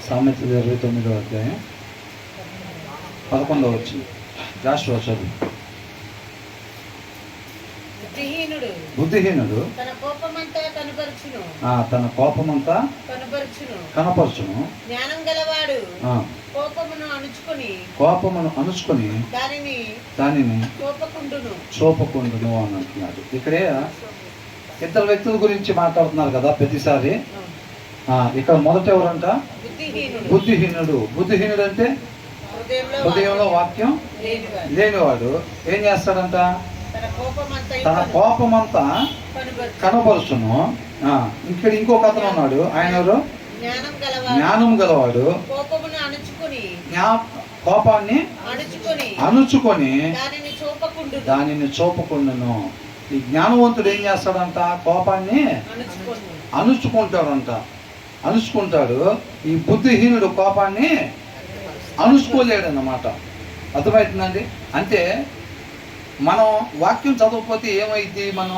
సామెతలు 29వ అధ్యాయం 11వ వచనం. జాషువా చదువు. బుద్ధిహీనుడు తన కోపమంతా కనపరచును. జ్ఞానం గలవాడు కోపమును అణుచుకొని దానిని చూపకుండును అని అంటున్నాడు. ఇక్కడే ఇద్దరు వ్యక్తుల గురించి మాట్లాడుతున్నారు కదా ప్రతిసారి. ఇక్కడ మొదట ఎవరంట? బుద్ధిహీనుడు. బుద్ధిహీనుడు అంటే హృదయంలో వాక్యం లేనివాడు. ఏం చేస్తాడంట? తన కోపమంతా కనపరుచును. ఇక్కడ ఇంకొక అతను ఉన్నాడు. ఆయన ఎవరు? జ్ఞానం గలవాడు. కోపాన్ని అణుచుకొని దానిని చూపకుండును. ఈ జ్ఞానవంతుడు ఏం చేస్తాడంట? కోపాన్ని అణుచుకుంటాడు. ఈ బుద్ధిహీనుడు కోపాన్ని అణుచుకోలేడన్నమాట. అర్థమవుతుందండి? అంటే మనం వాక్యం చదవకపోతే ఏమైంది? మనం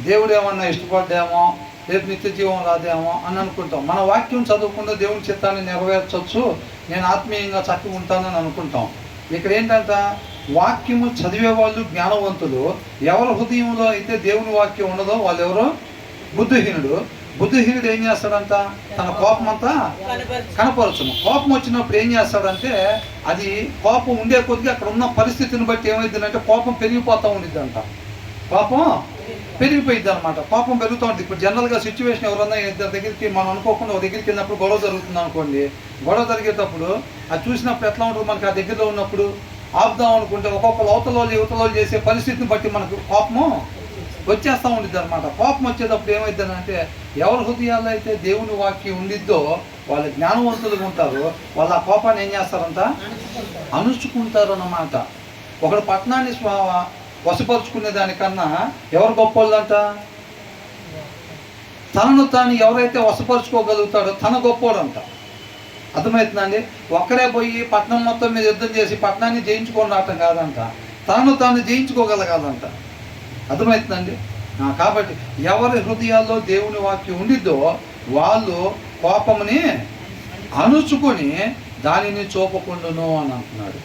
దేవుడు ఏమన్నా ఇష్టపడ్డామో, రేపు నిత్య జీవం రాదేమో అని అనుకుంటాం. మన వాక్యం చదవకుండా దేవుని చిత్తాన్ని నెరవేర్చవచ్చు, నేను ఆత్మీయంగా చక్కగా ఉంటానని అనుకుంటాం. ఇక్కడ ఏంటంట? వాక్యము చదివే వాళ్ళు జ్ఞానవంతులు. ఎవరి హృదయంలో అయితే దేవుని వాక్యం ఉండదో వాళ్ళు ఎవరు? బుద్ధిహీనుడు. బుద్ధిహీనుడు ఏం చేస్తాడంట? తన కోపం అంతా కనపరచును. కోపం వచ్చినప్పుడు ఏం చేస్తాడంటే, అది కోపం ఉండే కొద్దిగా అక్కడ ఉన్న పరిస్థితిని బట్టి ఏమైందంటే కోపం పెరిగిపోతూ ఉండిద్దంట. కోపం పెరిగిపోయిద్ది అనమాట. కోపం పెరుగుతూ ఉంటుంది. ఇప్పుడు జనరల్గా సిచ్యువేషన్ ఎవరన్నా ఇద్దరి దగ్గరికి మనం అనుకోకుండా ఒక దగ్గరికి వెళ్ళినప్పుడు గొడవ జరుగుతుంది అనుకోండి. గొడవ జరిగేటప్పుడు అది చూసినప్పుడు ఎట్లా ఉంటుంది? మనకి ఆ దగ్గరలో ఉన్నప్పుడు ఆపుదాం అనుకుంటే ఒక్కొక్కరు అవతల యువతలో చేసే పరిస్థితిని బట్టి మనకు కోపము వచ్చేస్తూ ఉండిద్ది అనమాట. కోపం వచ్చేటప్పుడు ఏమైందంటే, ఎవరి హృదయాల్లో అయితే దేవుని వాక్యం ఉండిద్దో వాళ్ళు జ్ఞానవంతులుగా ఉంటారు. వాళ్ళు ఆ కోపాన్ని ఏం చేస్తారంట? అణుచుకుంటారు అన్నమాట. ఒకడు పట్టణాన్ని వశపరుచుకునే దానికన్నా ఎవరు గొప్పోళ్ళంట? తనను తాను ఎవరైతే వశపరుచుకోగలుగుతాడో తన గొప్పోడంట. అర్థమవుతుందండి? ఒక్కడే పోయి పట్టణం మొత్తం మీద యుద్ధం చేసి పట్టణాన్ని జయించుకొని రావటం కాదంట, తనను తాను జయించుకోగలగాలంట. అర్థమవుతుందండి? కాబట్టి ఎవరి హృదయాల్లో దేవుని వాక్యం ఉండిద్దో వాళ్ళు కోపముని అణుచుకొని దానిని చూపకుండును అని అంటున్నాడు.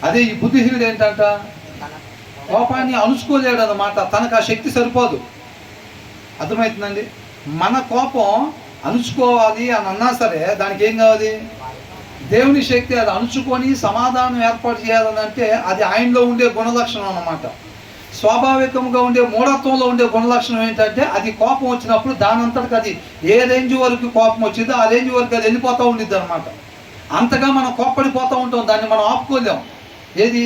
అదే ఈ బుద్ధిహీనుడు ఏంటంట? కోపాన్ని అణుచుకోలేడు అన్నమాట. తనకు ఆ శక్తి సరిపోదు. అర్థమవుతుందండి? మన కోపం అణుచుకోవాలి అని అన్నా సరే దానికి ఏం కావాలి? దేవుని శక్తి. అది అణుచుకొని సమాధానం ఏర్పాటు చేయాలని అంటే అది ఆయనలో ఉండే గుణలక్షణం అన్నమాట. స్వాభావికంగా ఉండే మూఢత్వంలో ఉండే గుణలక్షణం ఏంటంటే, అది కోపం వచ్చినప్పుడు దానంతటికి అది ఏ రేంజ్ వరకు కోపం వచ్చిందో ఆ రేంజ్ వరకు అది వెళ్ళిపోతూ ఉండిద్ది అనమాట. అంతగా మనం కోప్పడిపోతూ ఉంటాం. దాన్ని మనం ఆపుకోలేం. ఏది?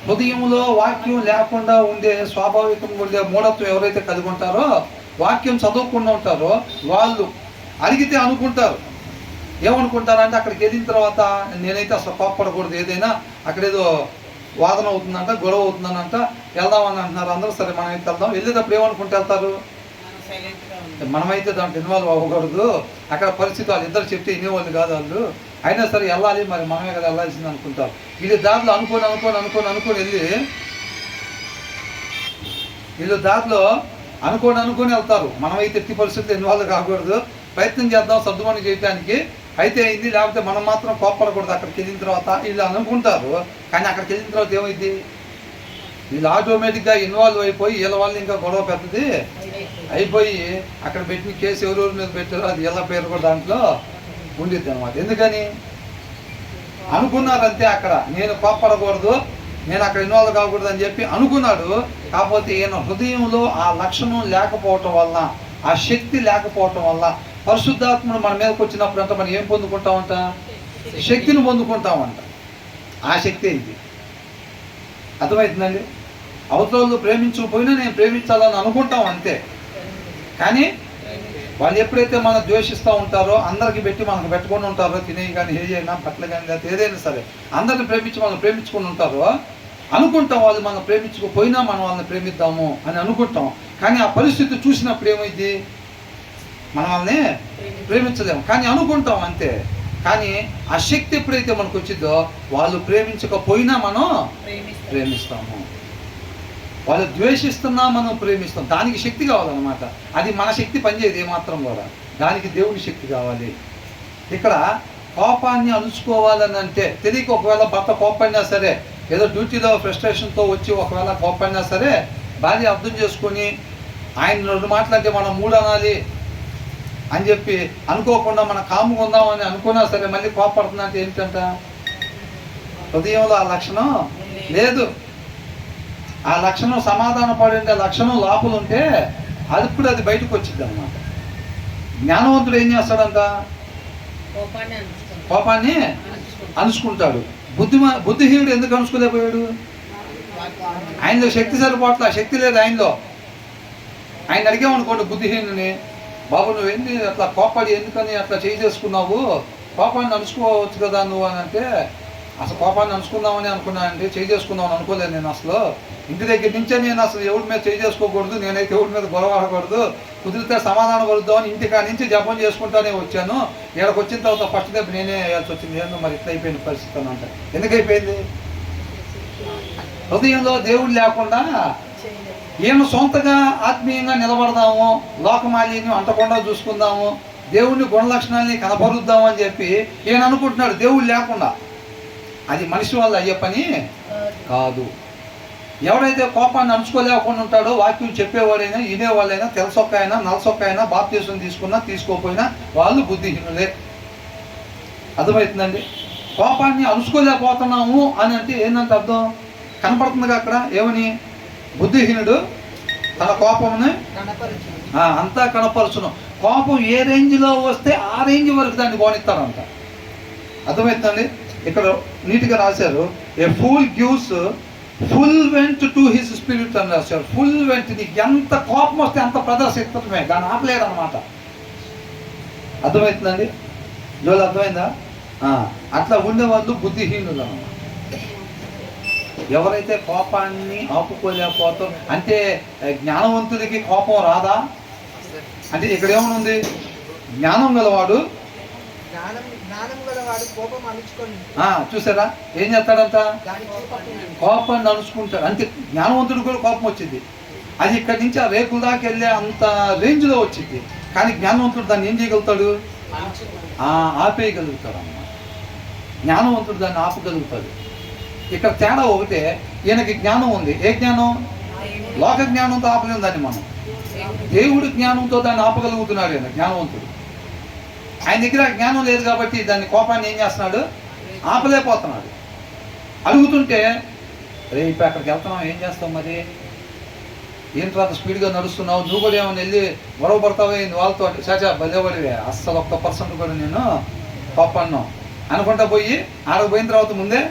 హృదయంలో వాక్యం లేకుండా ఉండే స్వాభావికంగా ఉండే మూఢత్వం ఎవరైతే కలిగి ఉంటారో, వాక్యం చదవకుండా ఉంటారో వాళ్ళు అడిగితే అనుకుంటారు. ఏమనుకుంటారంటే, అక్కడికి వెళ్ళిన తర్వాత నేనైతే అసలు కోప్పడకూడదు, ఏదైనా అక్కడేదో వాదన అవుతుందంట, గొడవ అవుతుందనంట, వెళ్దామని అంటున్నారు అందరూ. సరే మనం అయితే వెళ్దాం. వెళ్ళేటప్పుడు ఏమనుకుంటూ వెళ్తారు? మనమైతే దాంట్లో ఇన్వాల్వ్ అవ్వకూడదు, అక్కడ పరిస్థితి వాళ్ళు ఇద్దరు చెప్తే వినేవాళ్ళు కాదు వాళ్ళు, అయినా సరే వెళ్ళాలి, మరి మనమే కదా వెళ్ళాల్సింది అనుకుంటారు. వీళ్ళు దారిలో అనుకొని వెళ్ళి వీళ్ళు దారిలో అనుకొని వెళ్తారు. మనమైతే ఎట్టి పరిస్థితుల్లో ఇన్వాల్వ్ కాకూడదు, ప్రయత్నం చేద్దాం సర్దుమణి చేయడానికి, అయితే అయింది, లేకపోతే మనం మాత్రం కోప్పడకూడదు. అక్కడికి వెళ్ళిన తర్వాత వీళ్ళు అనుకుంటారు. కానీ అక్కడికి వెళ్ళిన తర్వాత ఏమైంది? వీళ్ళు ఆటోమేటిక్గా ఇన్వాల్వ్ అయిపోయి వీళ్ళ వాళ్ళు ఇంకా గొడవ పెద్దది అయిపోయి అక్కడ పెట్టిన కేసు ఎవరెవరి మీద పెట్టారో అది వీళ్ళ పేరు కూడా దాంట్లో ఉండిద్ది అనమాట. ఎందుకని? అనుకున్నారంతే. అక్కడ నేను కోప్పడకూడదు, నేను అక్కడ ఇన్వాల్వ్ కాకూడదు అని చెప్పి అనుకున్నాడు. కాకపోతే ఈయన హృదయంలో ఆ లక్షణం లేకపోవటం వల్ల, ఆ శక్తి లేకపోవటం వల్ల, పరిశుద్ధాత్ముడు మన మీదకి వచ్చినప్పుడు అంట మనం ఏం పొందుకుంటామంట? శక్తిని పొందుకుంటామంట. ఆ శక్తి ఇది. అర్థమవుతుందండి? అవతల ప్రేమించకపోయినా నేను ప్రేమించాలని అనుకుంటాం అంతే. కానీ వాళ్ళు ఎప్పుడైతే మనం ద్వేషిస్తూ ఉంటారో, అందరికి పెట్టి మనకు పెట్టుకొని ఉంటారో, తినేవి కానీ ఏ అయినా బట్టలు కానీ లేకపోతే ఏదైనా సరే అందరిని ప్రేమించి మనం ప్రేమించుకొని ఉంటారో, అనుకుంటాం వాళ్ళు మనం ప్రేమించకపోయినా మనం వాళ్ళని ప్రేమిద్దాము అని అనుకుంటాం. కానీ ఆ పరిస్థితి చూసినప్పుడు ఏమైంది? మనం వాళ్ళని ప్రేమించలేము, కానీ అనుకుంటాం అంతే. కానీ ఆ శక్తి ఎప్పుడైతే మనకు వచ్చిందో వాళ్ళు ప్రేమించకపోయినా మనం ప్రేమిస్తాము. వాళ్ళు ద్వేషిస్తున్నా మనం ప్రేమిస్తాం. దానికి శక్తి కావాలన్నమాట. అది మన శక్తి పనిచేయదు ఏమాత్రం కూడా. దానికి దేవుని శక్తి కావాలి. ఇక్కడ కోపాన్ని అణుచుకోవాలని అంటే తెలియక ఒకవేళ భర్త కోపడినా సరే, ఏదో డ్యూటీలో ఫ్రస్ట్రేషన్తో వచ్చి ఒకవేళ కోపడినా సరే, భార్య అర్థం చేసుకొని ఆయన 2 మాటలంటే మనం 3 అనాలి అని చెప్పి అనుకోకుండా మనం కాముగా ఉందామని అనుకున్నా సరే మళ్ళీ కోపడుతుందంటే ఏంటంట? హృదయంలో ఆ లక్షణం లేదు. ఆ లక్షణం సమాధాన పడే లక్షణం లోపల ఉంటే అది బయటకు వచ్చింది అన్నమాట. జ్ఞానవంతుడు ఏం చేస్తాడంట? కోపాన్ని అణుచుకుంటాడు. బుద్ధిహీనుడు ఎందుకు అణుచుకోలేకపోయాడు? ఆయనలో శక్తి సరిపోట్ల, శక్తి లేదు ఆయనలో. ఆయన అడిగామనుకోండి బుద్ధిహీనుని, బాబు నువ్వేంటి అట్లా కోపాడి ఎందుకని అట్లా చేసుకున్నావు, కోపాన్ని అణుచుకోవచ్చు కదా నువ్వు అని అంటే, అసలు కోపాన్ని అణుచుకుందామని అనుకున్నానండి, చేసుకుందామని అనుకోలేదు నేను. అసలు ఇంటి దగ్గర నుంచే నేను అసలు ఎవరి మీద చేసుకోకూడదు, నేనైతే ఎవరి మీద గొడవ ఆడకూడదు, కుదిరితే సమాధానం కలుద్దామని ఇంటికా నుంచి జపం చేసుకుంటానే వచ్చాను. ఇక్కడికి వచ్చిన తర్వాత ఫస్ట్ దెబ్బ నేనే వేయాల్సి వచ్చింది. ఏందో మరి ఇట్లా అయిపోయిన పరిస్థితి అని అంటే ఎందుకైపోయింది? హృదయంలో దేవుడు లేకుండా ఈయన సొంతగా ఆత్మీయంగా నిలబడదాము, లోకమాలిన్యం అంటకుండా చూసుకుందాము, దేవుడిని గుణలక్షణాలని కనపరుద్దాము అని చెప్పి ఈయన అనుకుంటున్నాడు దేవుడు లేకుండా. అది మనిషి వల్ల అయ్యే పని కాదు. ఎవరైతే కోపాన్ని అణుచుకోలేకుండా ఉంటాడో, వాక్యం చెప్పేవాడైనా వినేవాళ్ళైనా తెలసొక్కైనా నలసొక్కైనా బాప్తీసం తీసుకున్నా తీసుకోకపోయినా వాళ్ళు బుద్ధిహీనులే. అర్థమవుతుందండి? కోపాన్ని అణుచుకోలేకపోతున్నాము అని అంటే ఏంటంటే అర్థం కనపడుతుందిగా అక్కడ. ఏమని? బుద్ధిహీనుడు తన కోపముని అంతా కనపరుచును. కోపం ఏ రేంజ్లో వస్తే ఆ రేంజ్ వరకు దాన్ని పోనిస్తారంట. అర్థమవుతుందండి? ఇక్కడ నీట్గా రాశారు, ఏ pool gives full went to his spirit అని రాశారు. ఫుల్ వెంట్, నీకు ఎంత కోపం వస్తే అంత ప్రదర్శిస్తమే, దాన్ని ఆపలేడు అనమాట. అర్థమవుతుందండి? జోలు అర్థమైందా? అట్లా ఉండేవాళ్ళు బుద్ధిహీనులు అన్నమాట. ఎవరైతే కోపాన్ని ఆపుకోలేకపోతాం అంటే జ్ఞానవంతుడికి కోపం రాదా అంటే ఇక్కడ ఏమనుంది? జ్ఞానం గలవాడు చూసారా ఏం చేస్తాడంట? కోపాన్ని అణుచుకుంటాడు. అంతే, జ్ఞానవంతుడు కూడా కోపం వచ్చింది. అది ఇక్కడి నుంచి ఆ రేకుల దాకా వెళ్ళే అంత రేంజ్లో వచ్చింది. కానీ జ్ఞానవంతుడు దాన్ని ఏం చేయగలుగుతాడు? ఆపేయగలుగుతాడు అన్నమాట. జ్ఞానవంతుడు దాన్ని ఆపగలుగుతాడు. ఇక్కడ తేడా ఒకటే, ఈయనకి జ్ఞానం ఉంది. ఏ జ్ఞానం? లోక జ్ఞానంతో ఆపలేము దాన్ని మనం. దేవుడి జ్ఞానంతో దాన్ని ఆపగలుగుతున్నాడు ఈయన జ్ఞానవంతుడు. ఆయన దగ్గర జ్ఞానం లేదు కాబట్టి దాన్ని కోపాన్ని ఏం చేస్తున్నాడు? ఆపలేకపోతున్నాడు. అడుగుతుంటే రేపు అక్కడికి వెళ్తున్నావు, ఏం చేస్తావు మరి, ఏంట్రా అంత స్పీడ్గా నడుస్తున్నావు, నువ్వు కూడా ఏమైనా వెళ్ళి గొడవ పడతావే వాళ్ళతో అంటే చాచా బలేవాడివే, అస్సలు 1% కూడా నేను కోపాన్ని అనుకుంటా పోయి ఆడకు పోయిన తర్వాత ముందే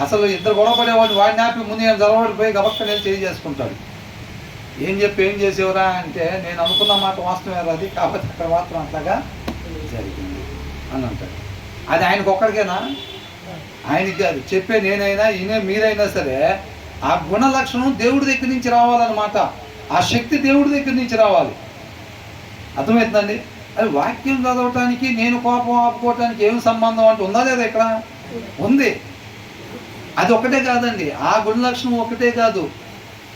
అసలు ఇద్దరు గొడవ పడేవాడిని వాడిని ఆపి ముందు నేను జరవడిపోయి గబక్కనే చేసుకుంటాడు. ఏం చేసేవరా అంటే, నేను అనుకున్న మాట వాస్తవమే అది, కాబట్టి అక్కడ మాత్రం అట్లాగా జరిగింది అని అంటాడు. అది ఆయనకు ఒక్కడికేనా? ఆయనకి కాదు, చెప్పే నేనైనా మీరైనా సరే ఆ గుణ లక్షణం దేవుడి దగ్గర నుంచి రావాలన్నమాట. ఆ శక్తి దేవుడి దగ్గర నుంచి రావాలి. అర్థమవుతుందండి? అది వాక్యం చదవటానికి నేను కోపం ఆపుకోవటానికి ఏం సంబంధం అంటే ఉందా లేదా? ఇక్కడ ఉంది. అది ఒకటే కాదండి, ఆ గుణ లక్షణం ఒకటే కాదు,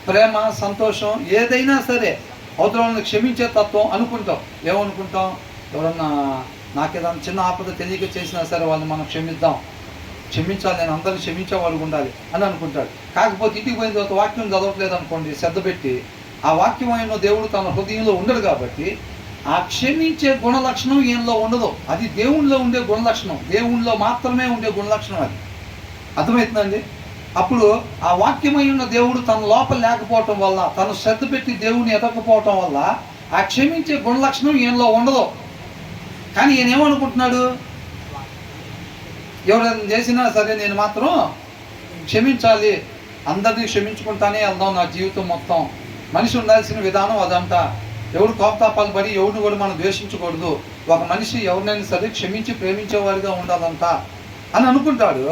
ప్రేమ, సంతోషం, ఏదైనా సరే అవతలని క్షమించే తత్వం అనుకుంటాం. ఏమనుకుంటాం? ఎవరన్నా నాకేదన్నా చిన్న ఆపద తెలియక చేసినా సరే వాళ్ళని మనం క్షమించాలి, నేను అందరినీ క్షమించేవాళ్ళు ఉండాలి అని అనుకుంటాడు. కాకపోతే ఇంటికి పోయిన తర్వాత వాక్యం చదవట్లేదు అనుకోండి, శ్రద్ధ పెట్టి, ఆ వాక్యమైన దేవుడు తన హృదయంలో ఉండడు కాబట్టి ఆ క్షమించే గుణ లక్షణం ఈయనలో ఉండదు. అది దేవునిలో ఉండే గుణ లక్షణం, దేవునిలో మాత్రమే ఉండే గుణ లక్షణం అది. అర్థమవుతుందండి? అప్పుడు ఆ వాక్యమై ఉన్న దేవుడు తన లోపల లేకపోవటం వల్ల, తను శ్రద్ధ పెట్టి దేవుని ఎదగకపోవటం వల్ల ఆ క్షమించే గుణ లక్షణం ఈయనలో ఉండదు. కానీ ఈయన ఏమనుకుంటున్నాడు? ఎవరైనా చేసినా సరే నేను మాత్రం క్షమించాలి, అందరినీ క్షమించుకుంటానే వెళ్దాం నా జీవితం మొత్తం. మనిషి ఉండాల్సిన విధానం అదంతా. ఎవడు కోపతాపాలు పడి ఎవరిని కూడా మనం ద్వేషించకూడదు. ఒక మనిషి ఎవరినైనా సరే క్షమించి ప్రేమించేవారిగా ఉండాలంట అని అనుకుంటాడు.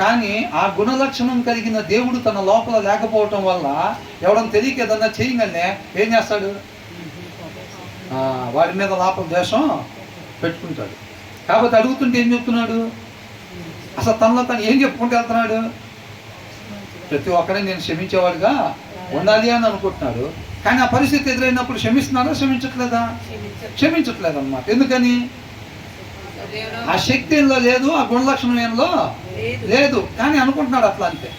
కానీ ఆ గుణలక్షణం కలిగిన దేవుడు తన లోపల లేకపోవటం వల్ల ఎవడన్నా తెలియక ఏదన్నా చేయగానే ఏం చేస్తాడు? వాడి మీద లోపల ద్వేషం పెట్టుకుంటాడు. కాబట్టి అడుగుతుంటే ఏం చెప్తున్నాడు? అసలు తనలో తను ఏం చెప్పుకుంటూ వెళ్తున్నాడు? ప్రతి ఒక్కరిని నేను క్షమించేవాడుగా ఉండాలి అని అనుకుంటున్నాడు. కానీ ఆ పరిస్థితి ఎదురైనప్పుడు క్షమిస్తున్నాడా? క్షమించట్లేదా? క్షమించట్లేదు అన్నమాట. ఎందుకని? ఆ శక్తి ఏంలో లేదు, ఆ గుణలక్షణం ఏంలో లేదు, కానీ అనుకుంటున్నాడు అట్లా అంతే.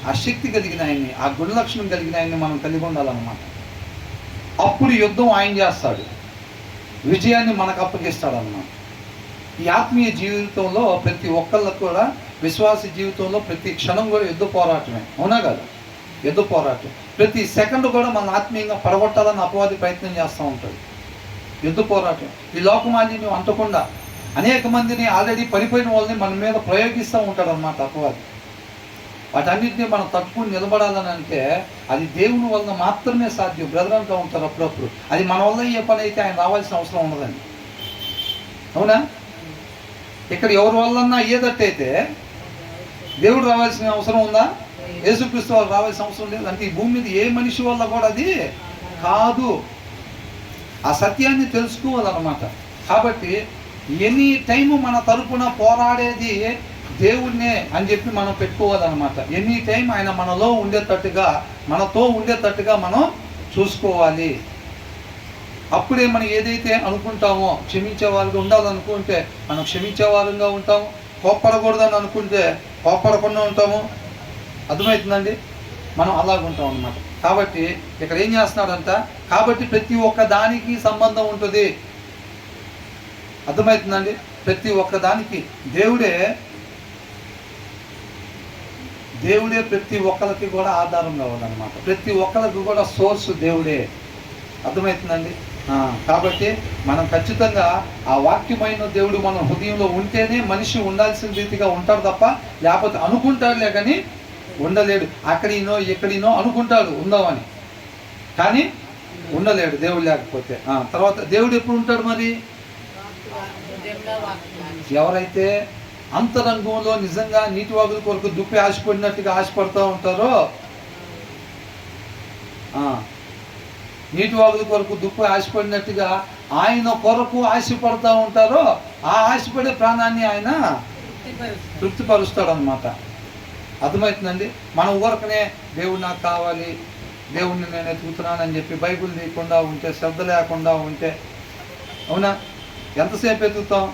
ఆ శక్తి కలిగిన ఆయన్ని, ఆ గుణలక్షణం కలిగిన ఆయన్ని మనం కలిగి ఉండాలన్నమాట. అప్పుడు యుద్ధం ఆయన చేస్తాడు, విజయాన్ని మనకు అప్పగిస్తాడు అన్నమాట. ఈ ఆత్మీయ జీవితంలో ప్రతి ఒక్కళ్ళకు కూడా, విశ్వాస జీవితంలో ప్రతి క్షణం కూడా యుద్ధ పోరాటమే, అవునా కదా? యుద్ధ పోరాటం. ప్రతి సెకండ్ కూడా మన ఆత్మీయంగా పడగొట్టాలని అపవాది ప్రయత్నం చేస్తూ ఉంటాడు. యుద్ధ పోరాటం. ఈ లోకమాలిన్యం అంటకుండా అనేక మందిని, ఆల్రెడీ పడిపోయిన వాళ్ళని మన మీద ప్రయోగిస్తూ ఉంటాడు అన్నమాట అపవాది. వాటన్నిటిని మనం తట్టుకుని నిలబడాలని అంటే అది దేవుని వలన మాత్రమే సాధ్యం. బ్రదర్ అంటూ ఉంటారు అప్పుడప్పుడు, అది మన వల్ల ఏ పని అయితే ఆయన రావాల్సిన అవసరం ఉండదండి, అవునా? ఇక్కడ ఎవరి వల్లన్నా అయ్యేటట్టయితే దేవుడు రావాల్సిన అవసరం ఉందా? యేసుక్రీస్తు వాళ్ళు రావాల్సిన అవసరం లేదు. అంటే ఈ భూమి మీద ఏ మనిషి వల్ల కూడా అది కాదు. ఆ సత్యాన్ని తెలుసుకోవాలన్నమాట. కాబట్టి ఎనీ టైము మన తరపున పోరాడేది దేవుణ్ణే అని చెప్పి మనం పెట్టుకోవాలన్నమాట. ఎనీ టైం ఆయన మనలో ఉండేటట్టుగా, మనతో ఉండేటట్టుగా మనం చూసుకోవాలి. అప్పుడే మనం ఏదైతే అనుకుంటామో, క్షమించేవారుగా ఉండాలనుకుంటే మనం క్షమించేవారుగా ఉంటాము. కోప్పడకూడదని అనుకుంటే కోప్పడకుండా ఉంటాము. అర్థమవుతుందండి? మనం అలాగ ఉంటాం అన్నమాట. కాబట్టి ఇక్కడ ఏం చేస్తున్నాడంట, కాబట్టి ప్రతి ఒక్క దానికి సంబంధం ఉంటుంది. అర్థమవుతుందండి? ప్రతి ఒక్క దానికి దేవుడే ప్రతి ఒక్కరికి కూడా ఆధారం కావాలన్నమాట. ప్రతి ఒక్కరికి కూడా సోర్స్ దేవుడే. అర్థమవుతుందండి? కాబట్టి మనం ఖచ్చితంగా ఆ వాక్యమైన దేవుడు మన హృదయంలో ఉంటేనే మనిషి ఉండాల్సిన రీతిగా ఉంటాడు తప్ప, లేకపోతే అనుకుంటాడులే కానీ ఉండలేడు. అక్కడినో ఎక్కడినో అనుకుంటాడు ఉందామని, కానీ ఉండలేడు దేవుడు లేకపోతే. తర్వాత దేవుడు ఎప్పుడు ఉంటాడు మరి? ఎవరైతే అంతరంగంలో నిజంగా నీటి వాగుల కొరకు దుప్పి ఆశపడినట్టుగా ఆశపడుతూ ఉంటారో, నీటి వాగుల కొరకు దుప్పి ఆశపడినట్టుగా ఆయన కొరకు ఆశపడుతూ ఉంటారో, ఆ ఆశపడే ప్రాణాన్ని ఆయన తృప్తిపరుస్తాడు అన్నమాట. అర్థమవుతుందండి? మనం ఊరకనే దేవుడు నాకు కావాలి, దేవుడిని నేను ఎత్తుకుతున్నానని చెప్పి బైబిల్ తీయకుండా ఉంటే, శ్రద్ధ లేకుండా ఉంటే, అవునా, ఎంతసేపు ఎత్తుకుతాం?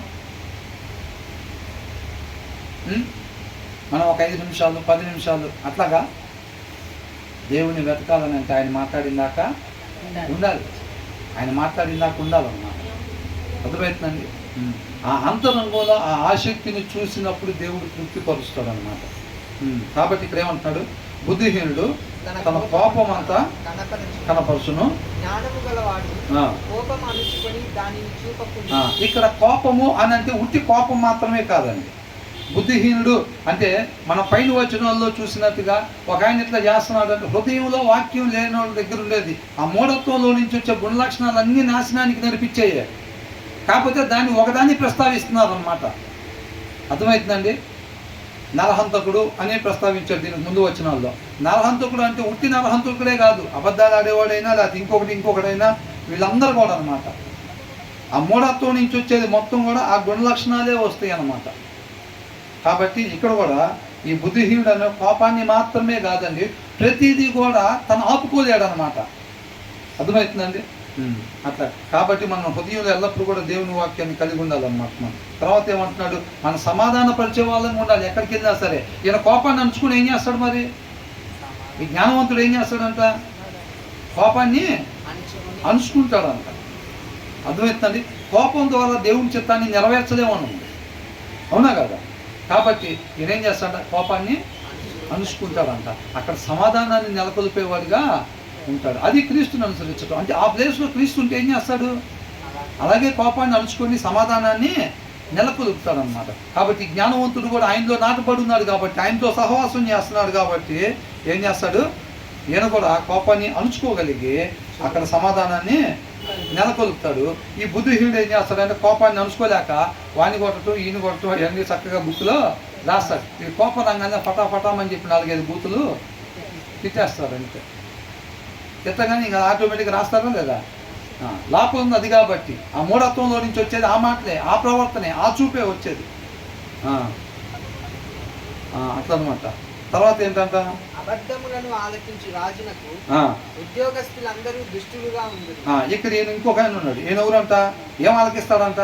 మనం ఒక 5 నిమిషాలు 10 నిమిషాలు అట్లాగా దేవుని వెతకాలని అంటే ఆయన మాట్లాడిందాక ఉండాలి. ఆయన మాట్లాడిందాక ఉండాలన్నమాట. అర్థమవుతుందండి? ఆ అంతరంగంలో ఆ ఆసక్తిని చూసినప్పుడు దేవుడు తృప్తిపరుస్తాడు అన్నమాట. కాబట్టి ఇక్కడ ఏమంటున్నాడు, బుద్ధిహీనుడు తన కోపం అంతా కనపరుచును. ఇక్కడ కోపము అని అంటే ఉట్టి కోపం మాత్రమే కాదండి. బుద్ధిహీనుడు అంటే మన పైన వచనాల్లో చూసినట్టుగా ఒక ఆయన ఇట్లా చేస్తున్నాడు అంటే, హృదయంలో వాక్యం లేని వాళ్ళ దగ్గర ఉండేది ఆ మూఢత్వంలో నుంచి వచ్చే గుణలక్షణాలు అన్ని నాశనానికి నడిపించేయే. కాకపోతే దాన్ని ఒకదాన్ని ప్రస్తావిస్తున్నారు అన్నమాట. అర్థమవుతుందండి? నరహంతకుడు అనే ప్రస్తావించాడు దీనికి ముందు వచనాల్లో. నరహంతకుడు అంటే ఉట్టి నరహంతకుడే కాదు, అబద్ధాలు ఆడేవాడైనా లేకపోతే ఇంకొకడైనా వీళ్ళందరూ కూడా అనమాట. ఆ మూఢత్వం నుంచి వచ్చేది మొత్తం కూడా ఆ గుణలక్షణాలే వస్తాయి అన్నమాట. కాబట్టి ఇక్కడ కూడా ఈ బుద్ధిహీనుడు అనే కోపాన్ని మాత్రమే కాదండి, ప్రతిదీ కూడా తను ఆపుకోలేడు అనమాట. అర్థమవుతుందండి? అట్లా. కాబట్టి మన హృదయంలో ఎల్లప్పుడూ కూడా దేవుని వాక్యాన్ని కలిగి ఉండాలన్నమాట. మనం తర్వాత ఏమంటున్నాడు, మన సమాధాన పరిచే వాళ్ళని ఉండాలి ఎక్కడికి వెళ్ళినా సరే. ఈయన కోపాన్ని అంచుకుని ఏం చేస్తాడు మరి? ఈ జ్ఞానవంతుడు ఏం చేస్తాడంట? కోపాన్ని అంచుకుంటాడంట. అర్థమవుతుందండి? కోపం ద్వారా దేవుని చిత్తాన్ని నెరవేర్చలేమని, అవునా కదా? కాబట్టి ఈయన ఏం చేస్తాడంట? కోపాన్ని అంచుకుంటాడంట. అక్కడ సమాధానాన్ని నెలకొల్పేవాడిగా ఉంటాడు. అది క్రీస్తుని అనుసరించడం అంటే. ఆ ప్లేస్లో క్రీస్తు ఉంటే ఏం చేస్తాడు? అలాగే కోపాన్ని అణుచుకొని సమాధానాన్ని నెలకొల్పుతాడు అనమాట. కాబట్టి జ్ఞానవంతుడు కూడా ఆయనలో నాటబడి ఉన్నాడు కాబట్టి, ఆయనతో సహవాసం చేస్తున్నాడు కాబట్టి ఏం చేస్తాడు? ఈయన కూడా కోపాన్ని అణుచుకోగలిగి అక్కడ సమాధానాన్ని నెలకొల్పుతాడు. ఈ బుద్ధిహీనుడు ఏం చేస్తాడంటే కోపాన్ని అణుచుకోలేక వాణ్ణి కొట్టడం ఈయన కొట్టడం ఇవన్నీ చక్కగా బుక్లో రాస్తాడు. ఈ కోప రంగానే పటాపటామని చెప్పి 4-5 బూతులు తిట్టేస్తారు అంతే. తిట్టగానే ఇంకా ఆటోమేటిక్గా రాస్తారా లేదా? లోపల ఉంది అది. కాబట్టి ఆ మూఢత్వంలో నుంచి వచ్చేది ఆ మాటలే, ఆ ప్రవర్తనే, ఆ చూపే వచ్చేది. అట్లా అనమాట. తర్వాత ఏంటంట? అబద్ధములను ఆలకించి రాజునకు ఉద్యోగస్తులందరూ దుష్టులుగా ఉంది. ఇక్కడ ఈయన ఇంకొక ఆయన ఉన్నాడు. ఈయన ఎవరంట? ఏం ఆలకిస్తాడంట?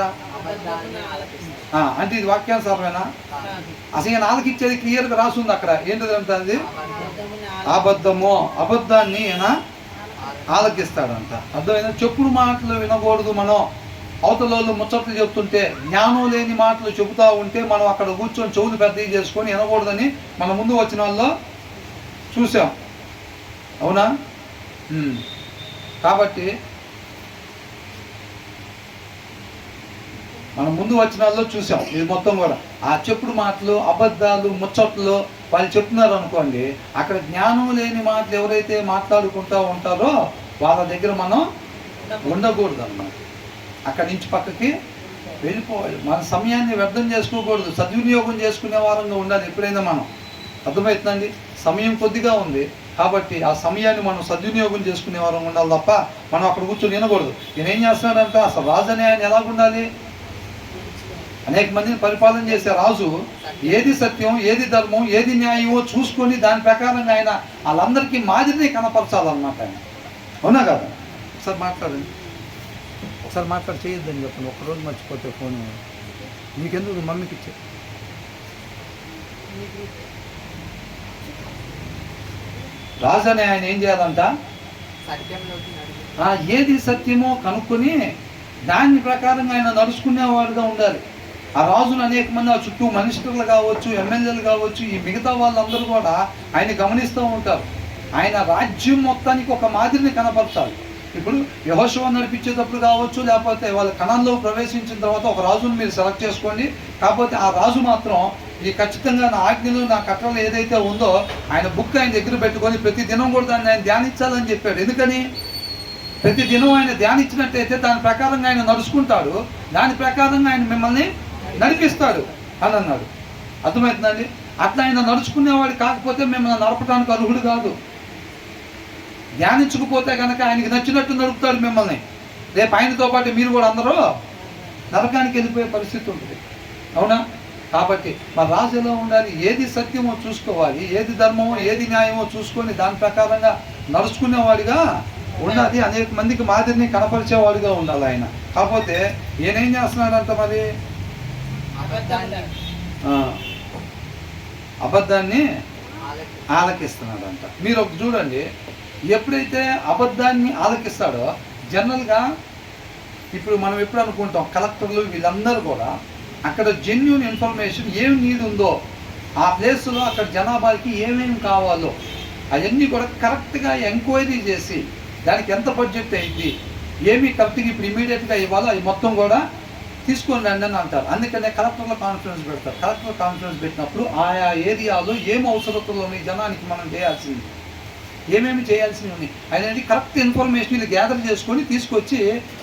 అబద్ధాన్ని ఆలకిస్తాడు. అంటే ఇది వాక్యానుసారమేనా? అసలు ఈయన ఆలకిచ్చేది క్లియర్గా రాసుంది అక్కడ. ఏంటిదంటే అది అబద్ధము, అబద్ధాన్ని ఈయన ఆలకిస్తాడంట. అర్థమైనా? చెప్పుడు మాటలు వినకూడదు. మనం అవతల వాళ్ళు ముచ్చట్లు చెప్తుంటే జ్ఞానం లేని మాటలు చెబుతూ ఉంటే మనం అక్కడ కూర్చొని చెవులు పెద్దవి చేసుకొని వినకూడదని మన ముందు వచ్చిన వాళ్ళు చూసాం. అవునా? కాబట్టి మనం ముందు వచ్చిన వాళ్ళు చూసాం ఇది మొత్తం కూడా. ఆ చెప్పుడు మాటలు, అబద్ధాలు, ముచ్చట్లు వాళ్ళు చెప్తున్నారు అనుకోండి, అక్కడ జ్ఞానం లేని మాటలు ఎవరైతే మాట్లాడుకుంటూ ఉంటారో వాళ్ళ దగ్గర మనం ఉండకూడదు అన్నమాట. అక్కడి నుంచి పక్కకి వెళ్ళిపోవాలి. మన సమయాన్ని వ్యర్థం చేసుకోకూడదు, సద్వినియోగం చేసుకునే వారంగా ఉండాలి ఎప్పుడైనా మనం. అర్థమవుతుందండి? సమయం కొద్దిగా ఉంది కాబట్టి ఆ సమయాన్ని మనం సద్వినియోగం చేసుకునే వారం ఉండాలి తప్ప మనం అక్కడ కూర్చొని వినకూడదు. ఈయన ఏం చేస్తున్నాడంటే అసలు రాజు అనే ఆయన ఎలాగుండాలి? అనేక మందిని పరిపాలన చేసే రాజు ఏది సత్యం, ఏది ధర్మం, ఏది న్యాయమో చూసుకొని దాని ప్రకారంగా ఆయన వాళ్ళందరికీ మాదిరిని కనపరచాలన్నమాట ఆయన. అవునా కదా? ఒకసారి మాట్లాడండి, ఒకసారి మాట్లాడి చేయొద్దని చెప్పండి. ఒక్కరోజు మర్చిపోతే ఫోన్ మీకెందుకు, మమ్మీకి ఇచ్చే. రాజు అనే ఆయన ఏం చేయాలంట? ఏది సత్యమో కనుక్కొని దాని ప్రకారంగా ఆయన నడుచుకునేవాడుగా ఉండాలి. ఆ రాజును అనేక మంది ఆ చుట్టూ మినిస్టర్లు కావచ్చు, ఎమ్మెల్యేలు కావచ్చు, ఈ మిగతా వాళ్ళందరూ కూడా ఆయన గమనిస్తూ ఉంటారు. ఆయన రాజ్యం మొత్తానికి ఒక మాదిరిని కనపరచాలి. ఇప్పుడు యెహోషువ నడిపించేటప్పుడు కావచ్చు, లేకపోతే వాళ్ళ కణంలో ప్రవేశించిన తర్వాత ఒక రాజును మీరు సెలెక్ట్ చేసుకోండి. కాకపోతే ఆ రాజు మాత్రం ఈ ఖచ్చితంగా నా ఆజ్ఞలు, నా కట్టలు ఏదైతే ఉందో ఆయన బుక్ ఆయన దగ్గర పెట్టుకొని ప్రతి దినం కూడా దాన్ని ఆయన ధ్యానించాలని చెప్పాడు. ఎందుకని? ప్రతి దినం ఆయన ధ్యానించినట్టయితే దాని ప్రకారంగా ఆయన నడుచుకుంటాడు, దాని ప్రకారంగా ఆయన మిమ్మల్ని నడిపిస్తాడు అని అన్నాడు. అర్థమవుతుందండి? అట్లా ఆయన నడుచుకునేవాడు కాకపోతే మిమ్మల్ని నడపడానికి అర్హుడు కాదు. ధ్యానించకపోతే కనుక ఆయనకి నచ్చినట్టు నడుపుతాడు మిమ్మల్ని. రేపు ఆయనతో పాటు మీరు కూడా అందరూ నరకానికి వెళ్ళిపోయే పరిస్థితి ఉంటుంది. అవునా? కాబట్టి మరి రాజు ఎలా ఉండాలి? ఏది సత్యమో చూసుకోవాలి, ఏది ధర్మమో, ఏది న్యాయమో చూసుకొని దాని ప్రకారంగా నడుచుకునేవాడిగా ఉండాలి. అనేక మందికి మాదిరిని కనపరిచేవాడిగా ఉండాలి ఆయన. కాకపోతే ఈయన ఏం చేస్తున్నాడంట? మరి అబద్ధాన్ని ఆలకిస్తున్నాడంట. మీరు ఒక చూడండి, ఎప్పుడైతే అబద్ధాన్ని ఆలకిస్తాడో జనరల్గా ఇప్పుడు మనం ఎప్పుడు అనుకుంటాం కలెక్టర్లు వీళ్ళందరూ కూడా అక్కడ జెన్యూన్ ఇన్ఫర్మేషన్ ఏం నీడ్ ఉందో ఆ ప్లేస్లో అక్కడ జనాభాకి ఏమేమి కావాలో అవన్నీ కూడా కరెక్ట్గా ఎంక్వైరీ చేసి దానికి ఎంత బడ్జెట్ అయింది, ఏమి కరెక్ట్గా ఇప్పుడు ఇమీడియట్గా ఇవ్వాలో అవి మొత్తం కూడా తీసుకొని రండి అని అంటారు. అందుకనే కలెక్టర్లో కాన్ఫరెన్స్ పెడతారు. కలెక్టర్ కాన్ఫరెన్స్ పెట్టినప్పుడు ఆయా ఏరియాలో ఏం అవసరతలు ఉన్నాయి జనానికి, మనం చేయాల్సింది ఏమేమి చేయాల్సినవి ఉన్నాయి అనేది కరెక్ట్ ఇన్ఫర్మేషన్ వీళ్ళు గ్యాదర్ చేసుకొని తీసుకొచ్చి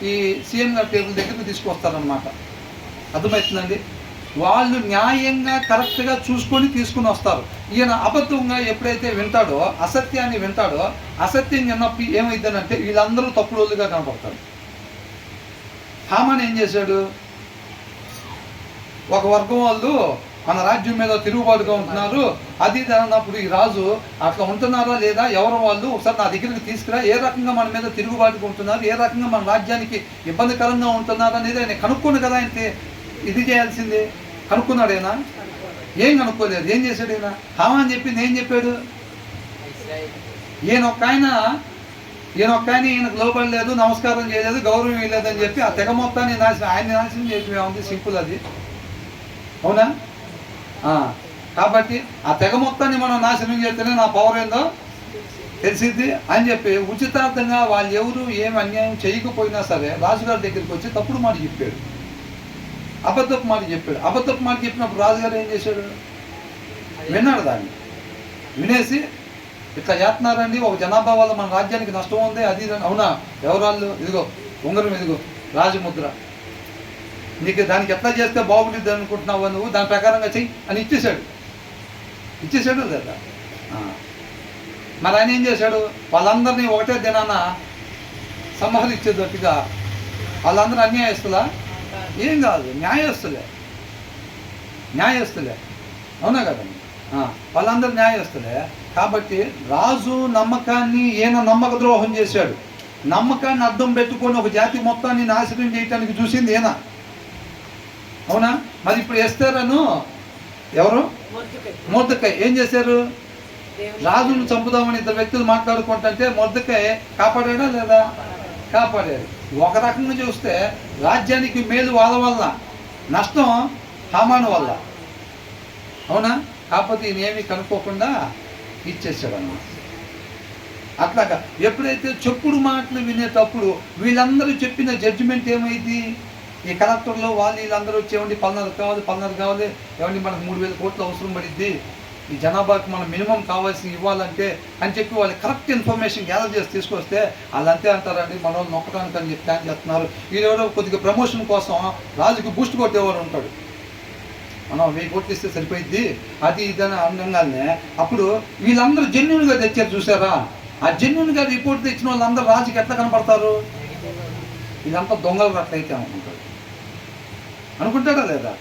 ఈ సీఎం గారి టేబుల్ దగ్గరకు తీసుకొస్తారనమాట. అర్థమవుతుందండి? వాళ్ళు న్యాయంగా కరెక్ట్గా చూసుకొని తీసుకుని వస్తారు. ఈయన అబద్ధంగా ఎప్పుడైతే వింటాడో, అసత్యాన్ని వింటాడో, అసత్యం విన్నప్పుడు ఏమైందనంటే వీళ్ళందరూ తప్పుడోళ్ళుగా కనపడతారు. హామాన్ ఏం చేశాడు? ఒక వర్గం వాళ్ళు మన రాజ్యం మీద తిరుగుబాటుగా ఉంటున్నారు అది అన్నప్పుడు ఈ రాజు అట్లా ఉంటున్నారా లేదా, ఎవరు వాళ్ళు ఒకసారి నా దగ్గరికి తీసుకురా, ఏ రకంగా మన మీద తిరుగుబాటుగా ఉంటున్నారు, ఏ రకంగా మన రాజ్యానికి ఇబ్బందికరంగా ఉంటున్నారు అనేది ఆయన కనుక్కోను కదా. ఆయన ఇది చేయాల్సిందే. కనుక్కున్నాడు ఆయన? ఏం కనుక్కోలేదు. ఏం చేశాడు ఈయన? హామాన్ చెప్పింది ఏం చెప్పాడు? ఈయన ఒక్క ఆయన ఈయనకు లోపడలేదు, నమస్కారం చేయలేదు, గౌరవం ఇవ్వలేదని చెప్పి ఆ తెగ మొత్తాన్ని ఆయన నాశనం చేసి ఉంది. సింపుల్ అది. అవునా? కాబట్టి ఆ తెగ మొత్తాన్ని మనం నాశనం చేస్తేనే నా పవర్ ఏందో తెలిసిద్ది అని చెప్పి ఉచితార్థంగా వాళ్ళు ఎవరు ఏమి అన్యాయం చేయకపోయినా సరే రాజుగారి దగ్గరికి వచ్చి తప్పుడు మాట చెప్పాడు, అబద్ధపు మాట చెప్పాడు. అబద్ధపు మాట చెప్పినప్పుడు రాజుగారు ఏం చేశాడు? విన్నాడు. దాన్ని వినేసి ఇట్లా చేస్తున్నారండి, ఒక జనాభా వల్ల మన రాజ్యానికి నష్టం ఉంది అది. అవునా? ఎవరాళ్ళు? ఇదిగో ఉంగరం, ఇదిగో రాజముద్ర, నీకు దానికి ఎట్లా చేస్తే బాగుంటుంది అనుకుంటున్నావు నువ్వు, దాని ప్రకారంగా చెయ్యి అని ఇచ్చేసాడు లేదా? మరి ఆయన ఏం చేశాడు? వాళ్ళందరినీ ఒకటే దినాన సంహరించేటట్టుగా. వాళ్ళందరూ అన్యాయస్తులా? ఏం కాదు, న్యాయస్తులే. అవునా కదండి? వాళ్ళందరూ న్యాయస్తులే. కాబట్టి రాజు నమ్మకాన్ని ఈయన నమ్మక ద్రోహం చేశాడు. నమ్మకాన్ని అర్థం పెట్టుకొని ఒక జాతి మొత్తాన్ని నాశనం చేయటానికి చూసింది ఈయన. అవునా? మరి ఇప్పుడు ఎస్తేరను ఎవరు? మొర్దెకై ఏం చేశారు? రాజును చంపుదామని ఇద్దరు వ్యక్తులు మాట్లాడుకుంటుంటే మొర్దెకై కాపాడా లేదా? కాపాడాడు. ఒక రకంగా చూస్తే రాజ్యానికి మేలు వాళ్ళ వల్ల, నష్టం హామాను వల్ల. అవునా? కాకపోతే ఈయన ఏమీ కనుక్కోకుండా ఇచ్చేసాడు అన్నమాట. అట్లాగా ఎప్పుడైతే చెప్పుడు మాటలు వినేటప్పుడు వీళ్ళందరూ చెప్పిన జడ్జిమెంట్ ఏమైంది? ఈ కలెక్టర్లో వాళ్ళు వీళ్ళందరూ వచ్చి ఏమండి 14 కావాలి, ఏమండి మనకు 3,000 కోట్లు అవసరం పడిద్ది, ఈ జనాభాకి మనం మినిమం కావాల్సి ఇవ్వాలంటే అని చెప్పి వాళ్ళు కరెక్ట్ ఇన్ఫర్మేషన్ గ్యాదర్ చేసి తీసుకొస్తే వాళ్ళు అంతే అంటారండి, మన వాళ్ళు నొక్కడానికి అని చెప్పి ప్లాన్ చేస్తున్నారు. వీళ్ళెవరో కొద్దిగా ప్రమోషన్ కోసం రాజుకి బూస్ట్ కొట్టేవాడు ఉంటాడు, మనం 1000 కోట్లు ఇస్తే సరిపోయిద్ది అది ఇదని అనగానే అప్పుడు వీళ్ళందరూ జెన్యున్గా తెచ్చారు. చూసారా? ఆ జెన్యున్గా రిపోర్ట్ తెచ్చిన వాళ్ళందరూ రాజుకి ఎట్లా కనపడతారు? ఇదంతా దొంగలు అట్లయితే అనుకుంటాడా లేదా?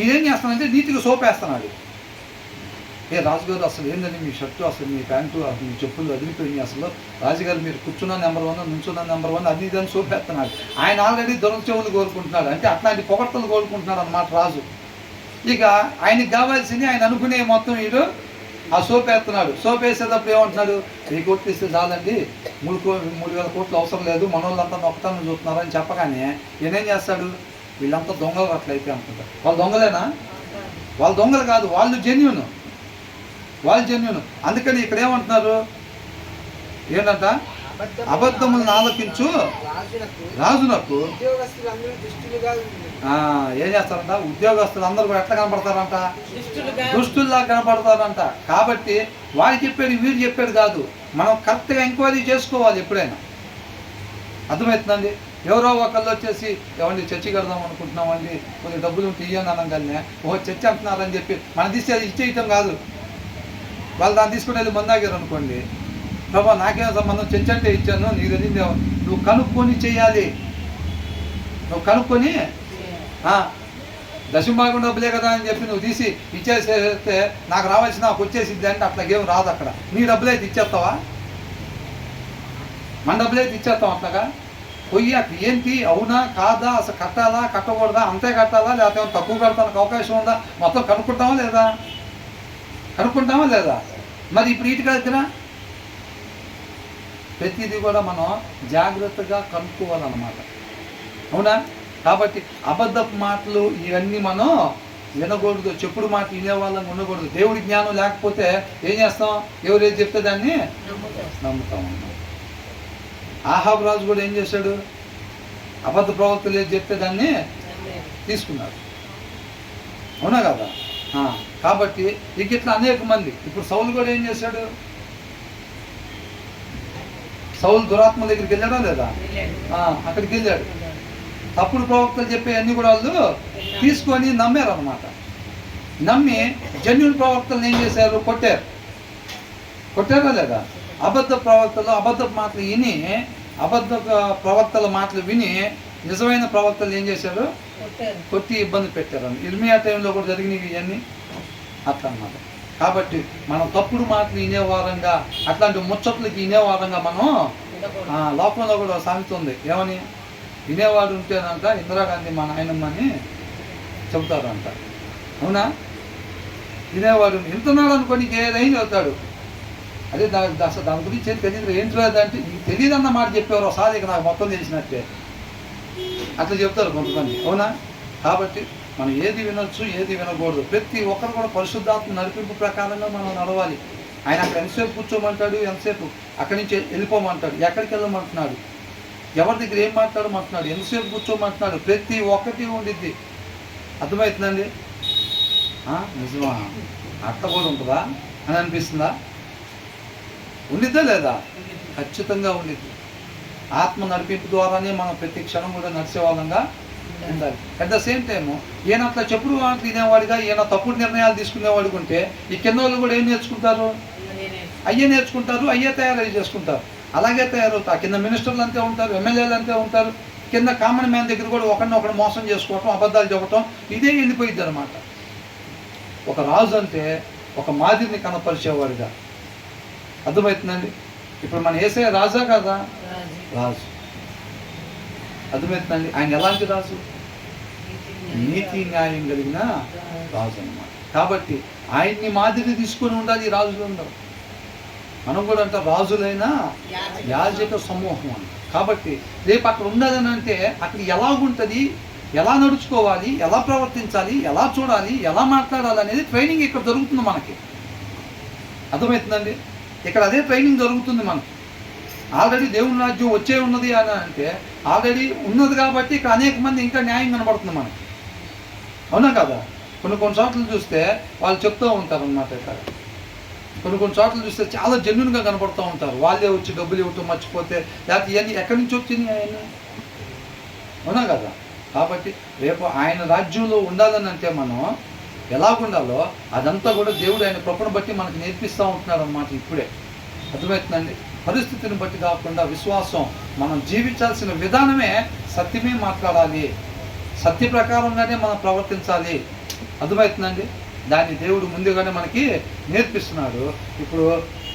ఇదేం చేస్తానంటే నీతిగా సోపేస్తున్నాడు. ఏ రాజుగారు అసలు ఏందని మీ షర్టు, అసలు మీ ప్యాంటు, అసలు మీ చెప్పులు అదిరిపోయినాయి, అసలు రాజుగారు మీరు కూర్చున్న నెంబర్ 1, నుంచున్న నెంబర్ 1 అది ఇదని సోపేస్తున్నాడు. ఆయన ఆల్రెడీ దొరచెవులు కోరుకుంటున్నాడు, అంటే అట్లాంటి పొగడ్తలు కోరుకుంటున్నాడు అన్నమాట రాజు. ఇక ఆయనకి కావాల్సింది ఆయన అనుకునే మొత్తం వీడు ఆ సోప్ వేస్తున్నాడు. సోప్ వేసేటప్పుడు ఏమంటున్నాడు? 1000 కోట్లు ఇస్తే చాలండి, 3,000 కోట్లు అవసరం లేదు, మన వాళ్ళంతా నొక్కతాను చూస్తున్నారు అని చెప్పగానే ఈయనేం చేస్తాడు? వీళ్ళంతా దొంగలు అట్లయితే అనుకుంటారు. వాళ్ళు దొంగలేనా? వాళ్ళు దొంగలు కాదు, వాళ్ళు జెన్యూన్. అందుకని ఇక్కడ ఏమంటున్నారు? ఏంటంట? అబద్ధములను ఆలకించు రాజునకు. ఏం చేస్తారంట? ఉద్యోగస్తులు అందరూ కూడా ఎట్లా కనపడతారంట? దుష్టుల్లా కనపడతారంట. కాబట్టి వాడు చెప్పాడు వీడు చెప్పాడు కాదు, మనం కరెక్ట్గా ఎంక్వైరీ చేసుకోవాలి ఎప్పుడైనా. అర్థమవుతుందండి? ఎవరో ఒకళ్ళు వచ్చేసి ఏమండి చర్చి కడదాం అనుకుంటున్నామండి, కొద్దిగా డబ్బులు ఉంటే ఇయ్యండి అనగానే ఓహో చర్చి అంటున్నారని చెప్పి మనం తీసి అది ఇచ్చేయటం కాదు. వాళ్ళు దాన్ని తీసుకుని వెళ్ళి మందాగారు అనుకోండి, ప్రభా నాకేం సంబంధం, చర్చి అంటే ఇచ్చాను, నీకు తెలియదు. నువ్వు కనుక్కొని చేయాలి. నువ్వు కనుక్కొని దశంభాగం డబ్బులే కదా అని చెప్పి నువ్వు తీసి ఇచ్చేసేస్తే నాకు రావాల్సిన నాకు వచ్చేసిద్ది అంటే అట్లాగేం రాదు. అక్కడ నీ డబ్బులైతే ఇచ్చేస్తావా? మన డబ్బులైతే ఇచ్చేస్తాం అట్లాగా? పోయి అక్కడ ఏంటి, అవునా కాదా, అసలు కట్టాలా కట్టకూడదా, అంతే కట్టాలా లేకపోతే తక్కువ కడతానికి అవకాశం ఉందా, మొత్తం కనుక్కుంటామా లేదా? మరి ఇప్పుడు వీటి దగ్గర ప్రతిదీ కూడా మనం జాగ్రత్తగా కనుక్కోవాలన్నమాట. అవునా? కాబట్టి అబద్ధపు మాటలు ఇవన్నీ మనం వినకూడదు, చెప్పుడు మాట వినేవాళ్ళని ఉండకూడదు. దేవుడి జ్ఞానం లేకపోతే ఏం చేస్తాం? ఎవరేది చెప్తే దాన్ని నమ్ముతాం అన్నమాట. ఆహాబు రాజు కూడా ఏం చేశాడు? అబద్ధ ప్రవక్తలు ఏది చెప్తే దాన్ని తీసుకున్నాడు. అవునా కదా? కాబట్టి ఇక ఇట్లా అనేక మంది. ఇప్పుడు సౌలు కూడా ఏం చేశాడు? సౌలు దురాత్మ దగ్గరికి వెళ్ళాడా లేదా? అక్కడికి వెళ్ళాడు. తప్పుడు ప్రవక్తలు చెప్పే అన్ని కూడా వాళ్ళు తీసుకొని నమ్మారు అన్నమాట. నమ్మి జెన్యూన్ ప్రవక్తలను ఏం చేశారు? కొట్టారా లేదా? అబద్ధ మాటలు విని, అబద్ధ ప్రవక్తల మాటలు విని నిజమైన ప్రవక్తలు ఏం చేశారు? కొట్టి ఇబ్బంది పెట్టారు. ఇర్మియా టైంలో కూడా జరిగినవి ఇవన్నీ అట్లా అన్నమాట. కాబట్టి మనం తప్పుడు మాటలు వినేవారంగా, అట్లాంటి ముచ్చట్లకి వినేవారంగా మనం లోకంలో కూడా సామెత ఉంది, ఏమని? వినేవాడు ఉంటేనంట ఇందిరాగాంధీ మా నాయనమ్మని చెబుతారంట. అవునా? వినేవాడు వింటున్నాడు అనుకోని ఏదైనా చెబుతాడు. అదే దాని గురించి ఏం తెలియదు, ఏం తెలియదంటే నీకు తెలియదు అన్న మాట చెప్పేవారు ఒకసారి, ఇక నాకు మొత్తం తెలిసినట్టే అట్లా చెప్తారు కొంతమంది. అవునా? కాబట్టి మనం ఏది వినొచ్చు, ఏది వినకూడదు. ప్రతి ఒక్కరు కూడా పరిశుద్ధాత్మ నడిపింపు ప్రకారంగా మనం నడవాలి. ఆయన అక్కడ ఎంతసేపు కూర్చోమంటాడు, ఎంతసేపు అక్కడి నుంచి వెళ్ళిపోమంటాడు, ఎక్కడికి వెళ్ళమంటున్నాడు, ఎవరి దగ్గర ఏం మాట్లాడమంటున్నాడు, ఎంతసేపు కూర్చోమంటున్నాడు, ప్రతి ఒక్కటి ఉండిద్ది. అర్థమవుతుందండి? నిజమా? అట్లా కూడా ఉంటుందా అని అనిపిస్తుందా? ఉండిద్దా లేదా? ఖచ్చితంగా ఉండిద్ది. ఆత్మ నడిపింపు ద్వారానే మనం ప్రతి క్షణం కూడా నడిచే వాళ్ళంగా ఉండాలి. అట్ ద సేమ్ టైము ఈయన అట్లా చెప్పుడు మాటలు తినేవాడిగా, ఈయన తప్పుడు నిర్ణయాలు తీసుకునేవాడికి ఉంటే ఈ కింద వాళ్ళు కూడా ఏం నేర్చుకుంటారు? అయ్యే నేర్చుకుంటారు, అయ్యే తయారై చేసుకుంటారు. అలాగే తయారవుతారు. కింద మినిస్టర్లు అంతే ఉంటారు, ఎమ్మెల్యేలు అంతే ఉంటారు. కింద కామన్ మ్యాన్ దగ్గర కూడా ఒకరిని మోసం చేసుకోవటం, అబద్ధాలు చెప్పటం, ఇదే వెళ్ళిపోయిద్ది అనమాట. ఒక రాజు అంటే ఒక మాదిరిని కనపరిచేవాడుగా. అర్థమవుతుందండి? ఇప్పుడు మన యేసయ్య రాజా కాదా? రాజు. అర్థమవుతుందండి? ఆయన ఎలాంటి రాజు? నీతి న్యాయం కలిగిన రాజు అన్నమాట. కాబట్టి ఆయన్ని మాదిరి తీసుకొని ఉండాలి ఈ రాజులు ఉండరు. మనం కూడా అంటే రాజులైన యాజక సమూహం అంట. కాబట్టి రేపు అక్కడ ఉండాలని అంటే అక్కడ ఎలాగుంటుంది, ఎలా నడుచుకోవాలి, ఎలా ప్రవర్తించాలి, ఎలా చూడాలి, ఎలా మాట్లాడాలి అనేది ట్రైనింగ్ ఇక్కడ జరుగుతుంది మనకి. అర్థమవుతుందండి? ఇక్కడ అదే ట్రైనింగ్ జరుగుతుంది మనకి. ఆల్రెడీ దేవుని రాజ్యం వచ్చే ఉన్నది అని అంటే ఆల్రెడీ ఉన్నది కాబట్టి ఇక్కడ అనేక మంది ఇంకా న్యాయం కనబడుతుంది మనకి. అవునా కదా? కొన్ని చోట్ల చూస్తే వాళ్ళు చెప్తూ ఉంటారు అన్నమాట. ఇక్కడ కొన్ని చోట్ల చూస్తే చాలా జెన్యున్గా కనపడుతూ ఉంటారు. వాళ్ళే వచ్చి డబ్బులు ఇవ్వటం మర్చిపోతే లేకపోతే ఇవన్నీ ఎక్కడి నుంచి వచ్చింది ఆయన. అవునా కదా? కాబట్టి రేపు ఆయన రాజ్యంలో ఉండాలని అంటే మనం ఎలాగుండాలో అదంతా కూడా దేవుడు ఆయన కృపను బట్టి మనకు నేర్పిస్తూ ఉంటున్నాడు అన్నమాట. ఇప్పుడే అర్థమవుతుందండి. పరిస్థితిని బట్టి కాకుండా విశ్వాసం మనం జీవించాల్సిన విధానమే సత్యమే మాట్లాడాలి, సత్య ప్రకారంగానే మనం ప్రవర్తించాలి. అర్థమవుతుందండి? దాన్ని దేవుడు ముందుగానే మనకి నేర్పిస్తున్నాడు. ఇప్పుడు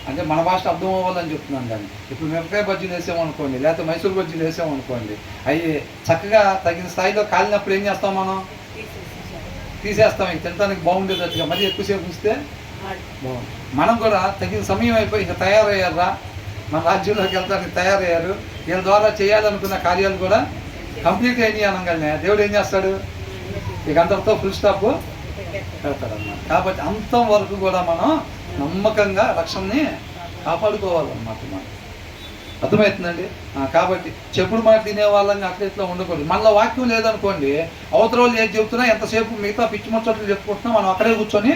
అంటే మన భాష అర్థం అవ్వాలని చెప్తున్నాను. దాన్ని ఇప్పుడు మిరపకాయ బజ్జీలు వేసామనుకోండి, లేకపోతే మైసూర్ బజ్జీలు వేసామనుకోండి, అవి చక్కగా తగిన స్థాయిలో కాలినప్పుడు ఏం చేస్తాం, మనం తీసేస్తాం. ఇక తినడానికి బాగుండేటట్టుగా. మరీ ఎక్కువసేపు ఉంచితే బాగుంది. మనం కూడా తగిన సమయం అయిపోయి ఇక తయారయ్యారా, మన రాజ్యంలోకి వెళ్తానికి తయారయ్యారు, వీళ్ళ ద్వారా చేయాలనుకున్న కార్యాలు కూడా కంప్లీట్ అయినాయి అనగానే దేవుడు ఏం చేస్తాడు, ఇక అంతటితో ఫుల్ స్టాప్ పెడతాడన్నమాట. కాబట్టి అంతం వరకు కూడా మనం నమ్మకంగా రక్షణని కాపాడుకోవాలన్నమాట. మనం అర్థమవుతుందండి? కాబట్టి చెప్పుడు మాట తినే వాళ్ళని అట్లా ఇట్లా ఉండకూడదు. మనలో వాక్యం లేదనుకోండి, అవతల వాళ్ళు ఏది చెబుతున్నా ఎంతసేపు మిగతా పిచ్చి ముచ్చట్లు చెప్పుకుంటున్నా మనం అక్కడే కూర్చొని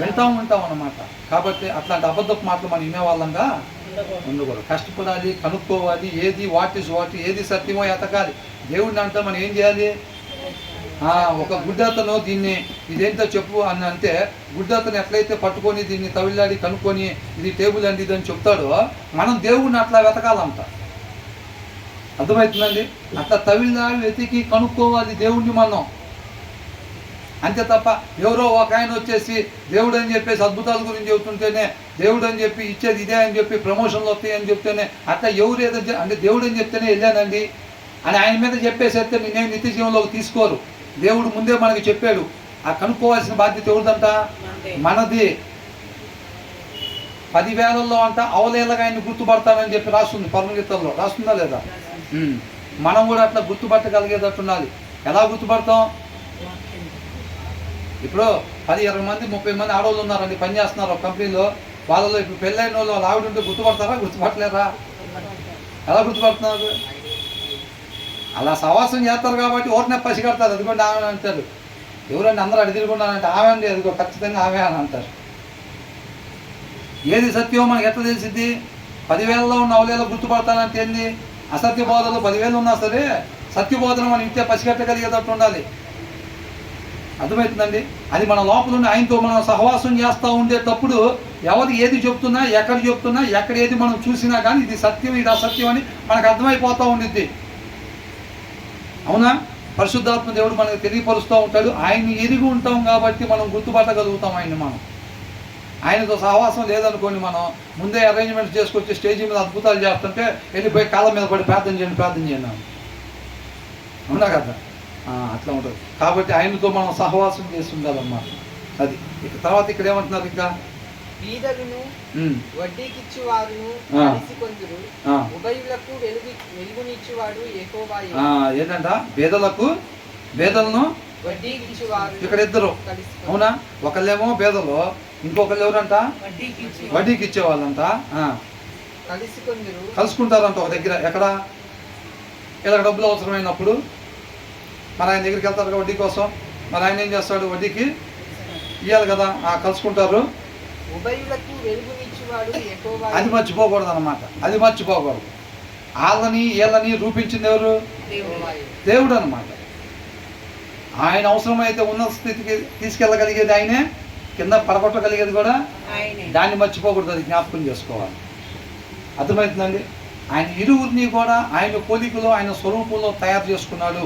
ఉంటాం అన్నమాట. కాబట్టి అట్లాంటి అబద్ధపు మాటలు మనం వినేవాళ్ళంగా ఉండకూడదు. కష్టపడాలి, కనుక్కోవాలి, ఏది వాట్ ఈజ్ వాట్, ఏది సత్యమో ఎతకాలి. దేవుడిని అంటే మనం ఏం చేయాలి, ఒక గుడ్డతను దీన్ని ఇదేంటో చెప్పు అని అంటే గుడ్డతను ఎట్లయితే పట్టుకొని దీన్ని తవిలాడి కనుక్కొని ఇది టేబుల్ అండి ఇది అని చెప్తాడో మనం దేవుడిని అట్లా వెతకాలంట. అర్థమవుతుందండి? అట్లా తవిలాడి వెతికి కనుక్కోవాలి దేవుడిని మనం. అంతే తప్ప ఎవరో ఒక ఆయన వచ్చేసి దేవుడు అని చెప్పేసి అద్భుతాల గురించి చెబుతుంటేనే, దేవుడు అని చెప్పి ఇచ్చేది ఇదే అని చెప్పి ప్రమోషన్లు వస్తాయి అని చెప్తేనే అట్లా ఎవరు ఏదో అంటే దేవుడు అని చెప్తేనే వెళ్ళానండి అని ఆయన మీద చెప్పేసేస్తే నేనేం నిత్య జీవంలోకి తీసుకోరు. దేవుడు ముందే మనకి చెప్పాడు. ఆ కనుక్కోవాల్సిన బాధ్యత ఎవరిదంట, మనది. 10,000లో అంట అవలేలాగా ఆయన గుర్తుపడతానని చెప్పి రాస్తుంది పరమగీతంలో. రాస్తుందా లేదా? మనం కూడా అట్లా గుర్తుపట్టగలిగేటట్టు ఉండాలి. ఎలా గుర్తుపడతాం? ఇప్పుడు 10-20 మంది 30 మంది ఆడవాళ్ళు ఉన్నారండి, పని చేస్తున్నారు ఒక కంపెనీలో. వాళ్ళలో ఇప్పుడు పెళ్ళైన వాళ్ళు వాళ్ళ ఆవిడ ఉంటే గుర్తుపడతారా, గుర్తుపట్టలేరా? ఎలా గుర్తుపడుతున్నారు? అలా సవాసం చేస్తారు కాబట్టి ఓటనే పసిగడతారు. అదిగోండి ఆమె అంటారు. ఎవరండి అందరూ అడిగిరుకున్నారంటే ఆమె అండి, అదిగో ఖచ్చితంగా ఆమె అని అంటారు. ఏది సత్యం మనకి ఎట్లా తెలిసింది? 10,000లో ఉన్న అవలేలో గుర్తుపడతానంటే ఏంది? అసత్య బోధనలు 10,000 ఉన్నా సరే సత్య బోధన మనం ఇంతే పసిగట్టగలిగేటట్టు ఉండాలి. అర్థమవుతుందండి? అది మన లోపల ఉండి ఆయనతో మనం సహవాసం చేస్తూ ఉండేటప్పుడు ఎవరు ఏది చెప్తున్నా, ఎక్కడ చెప్తున్నా, ఎక్కడ ఏది మనం చూసినా కానీ ఇది సత్యం ఇది అసత్యం అని మనకు అర్థమైపోతూ ఉండిద్ది. అవునా? పరిశుద్ధాత్మ దేవుడు మనకు తెలియపరుస్తూ ఉంటాడు. ఆయన్ని ఎరిగి ఉంటాం కాబట్టి మనం గుర్తుపట్టగలుగుతాం ఆయన్ని. మనం ఆయనతో సహవాసం లేదనుకోండి, మనం ముందే అరేంజ్మెంట్స్ చేసుకొచ్చి స్టేజీ మీద అద్భుతాలు చేస్తుంటే వెళ్ళిపోయి కాళ్ళ మీద పడి ప్రార్థన చేయండి. అవునా కదా? అట్లా ఉంటుంది. కాబట్టి ఆయనతో మనం సహవాసం చేసి ఉండాలన్నమాట. అది ఇక తర్వాత ఇక్కడ ఏమంటున్నారు, ఇంకా బీదలను వడ్డీకిచ్చువారును కలిసి కొందరు ఉభయులకు వెలుగునిచ్చువాడు యెహోవాయే. ఏంటంట? బేదలను వడ్డీకిచ్చువారు. ఇక్కడ ఇద్దరు. అవునా? ఒకళ్ళేమో బేదలు, ఇంకొకళ్ళు ఎవరంట? వడ్డీకి ఇచ్చేవాళ్ళంట. కలుసుకుంటారంట ఒక దగ్గర. ఎక్కడ? ఇలా డబ్బులు అవసరమైనప్పుడు మరి ఆయన దగ్గరికి వెళ్తారు వడ్డీ కోసం. మరి ఆయన ఏం చేస్తాడు? వడ్డీకి ఇవ్వాలి కదా. కలుసుకుంటారు. అది మర్చిపోకూడదు అన్నమాట. అది మర్చిపోకూడదు. వీళ్ళని రూపించింది ఎవరు? దేవుడు అన్నమాట. ఆయన అవసరమైతే ఉన్నత స్థితికి తీసుకెళ్ళగలిగేది ఆయనే, కింద పడగొట్టగలిగేది కూడా దాన్ని మర్చిపోకూడదు. అది జ్ఞాపకం చేసుకోవాలి. అర్థమవుతుందండి? ఆయన ఇరువురిని కూడా ఆయన పోలికలో ఆయన స్వరూపంలో తయారు చేసుకున్నాడు.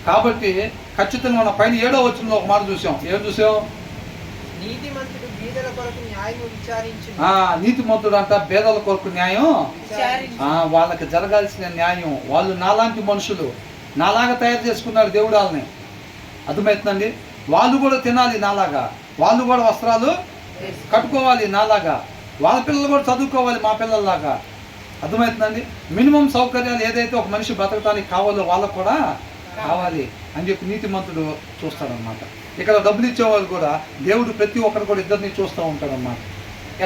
కాబట్టి ఖచ్చితంగా మన పైన 7వ వచనంలో ఒక మాట చూసాం. ఏం చూసాం? నీతిమంతుడు బీదల కొరకు న్యాయం విచారించును. నీతిమంతుడు అంట బేదల కొరకు న్యాయం, వాళ్ళకి జరగాల్సిన న్యాయం. వాళ్ళు నాలాంటి మనుషులు, నాలాగా తయారు చేసుకున్నాడు దేవుడు వాళ్ళని. అర్థమవుతుందండి? వాళ్ళు కూడా తినాలి నాలాగా, వాళ్ళు కూడా వస్త్రాలు కట్టుకోవాలి నాలాగా, వాళ్ళ పిల్లలు కూడా చదువుకోవాలి మా పిల్లల్లాగా. అర్థమవుతుందండి? మినిమం సౌకర్యాలు ఏదైతే ఒక మనిషి బ్రతకడానికి కావాలో వాళ్ళకు కూడా కావాలి అని చెప్పి నీతిమంతుడు చూస్తాడనమాట. ఇక్కడ డబ్బులు ఇచ్చేవాళ్ళు కూడా దేవుడు ప్రతి ఒక్కరు కూడా ఇద్దరిని చూస్తూ ఉంటాడన్నమాట.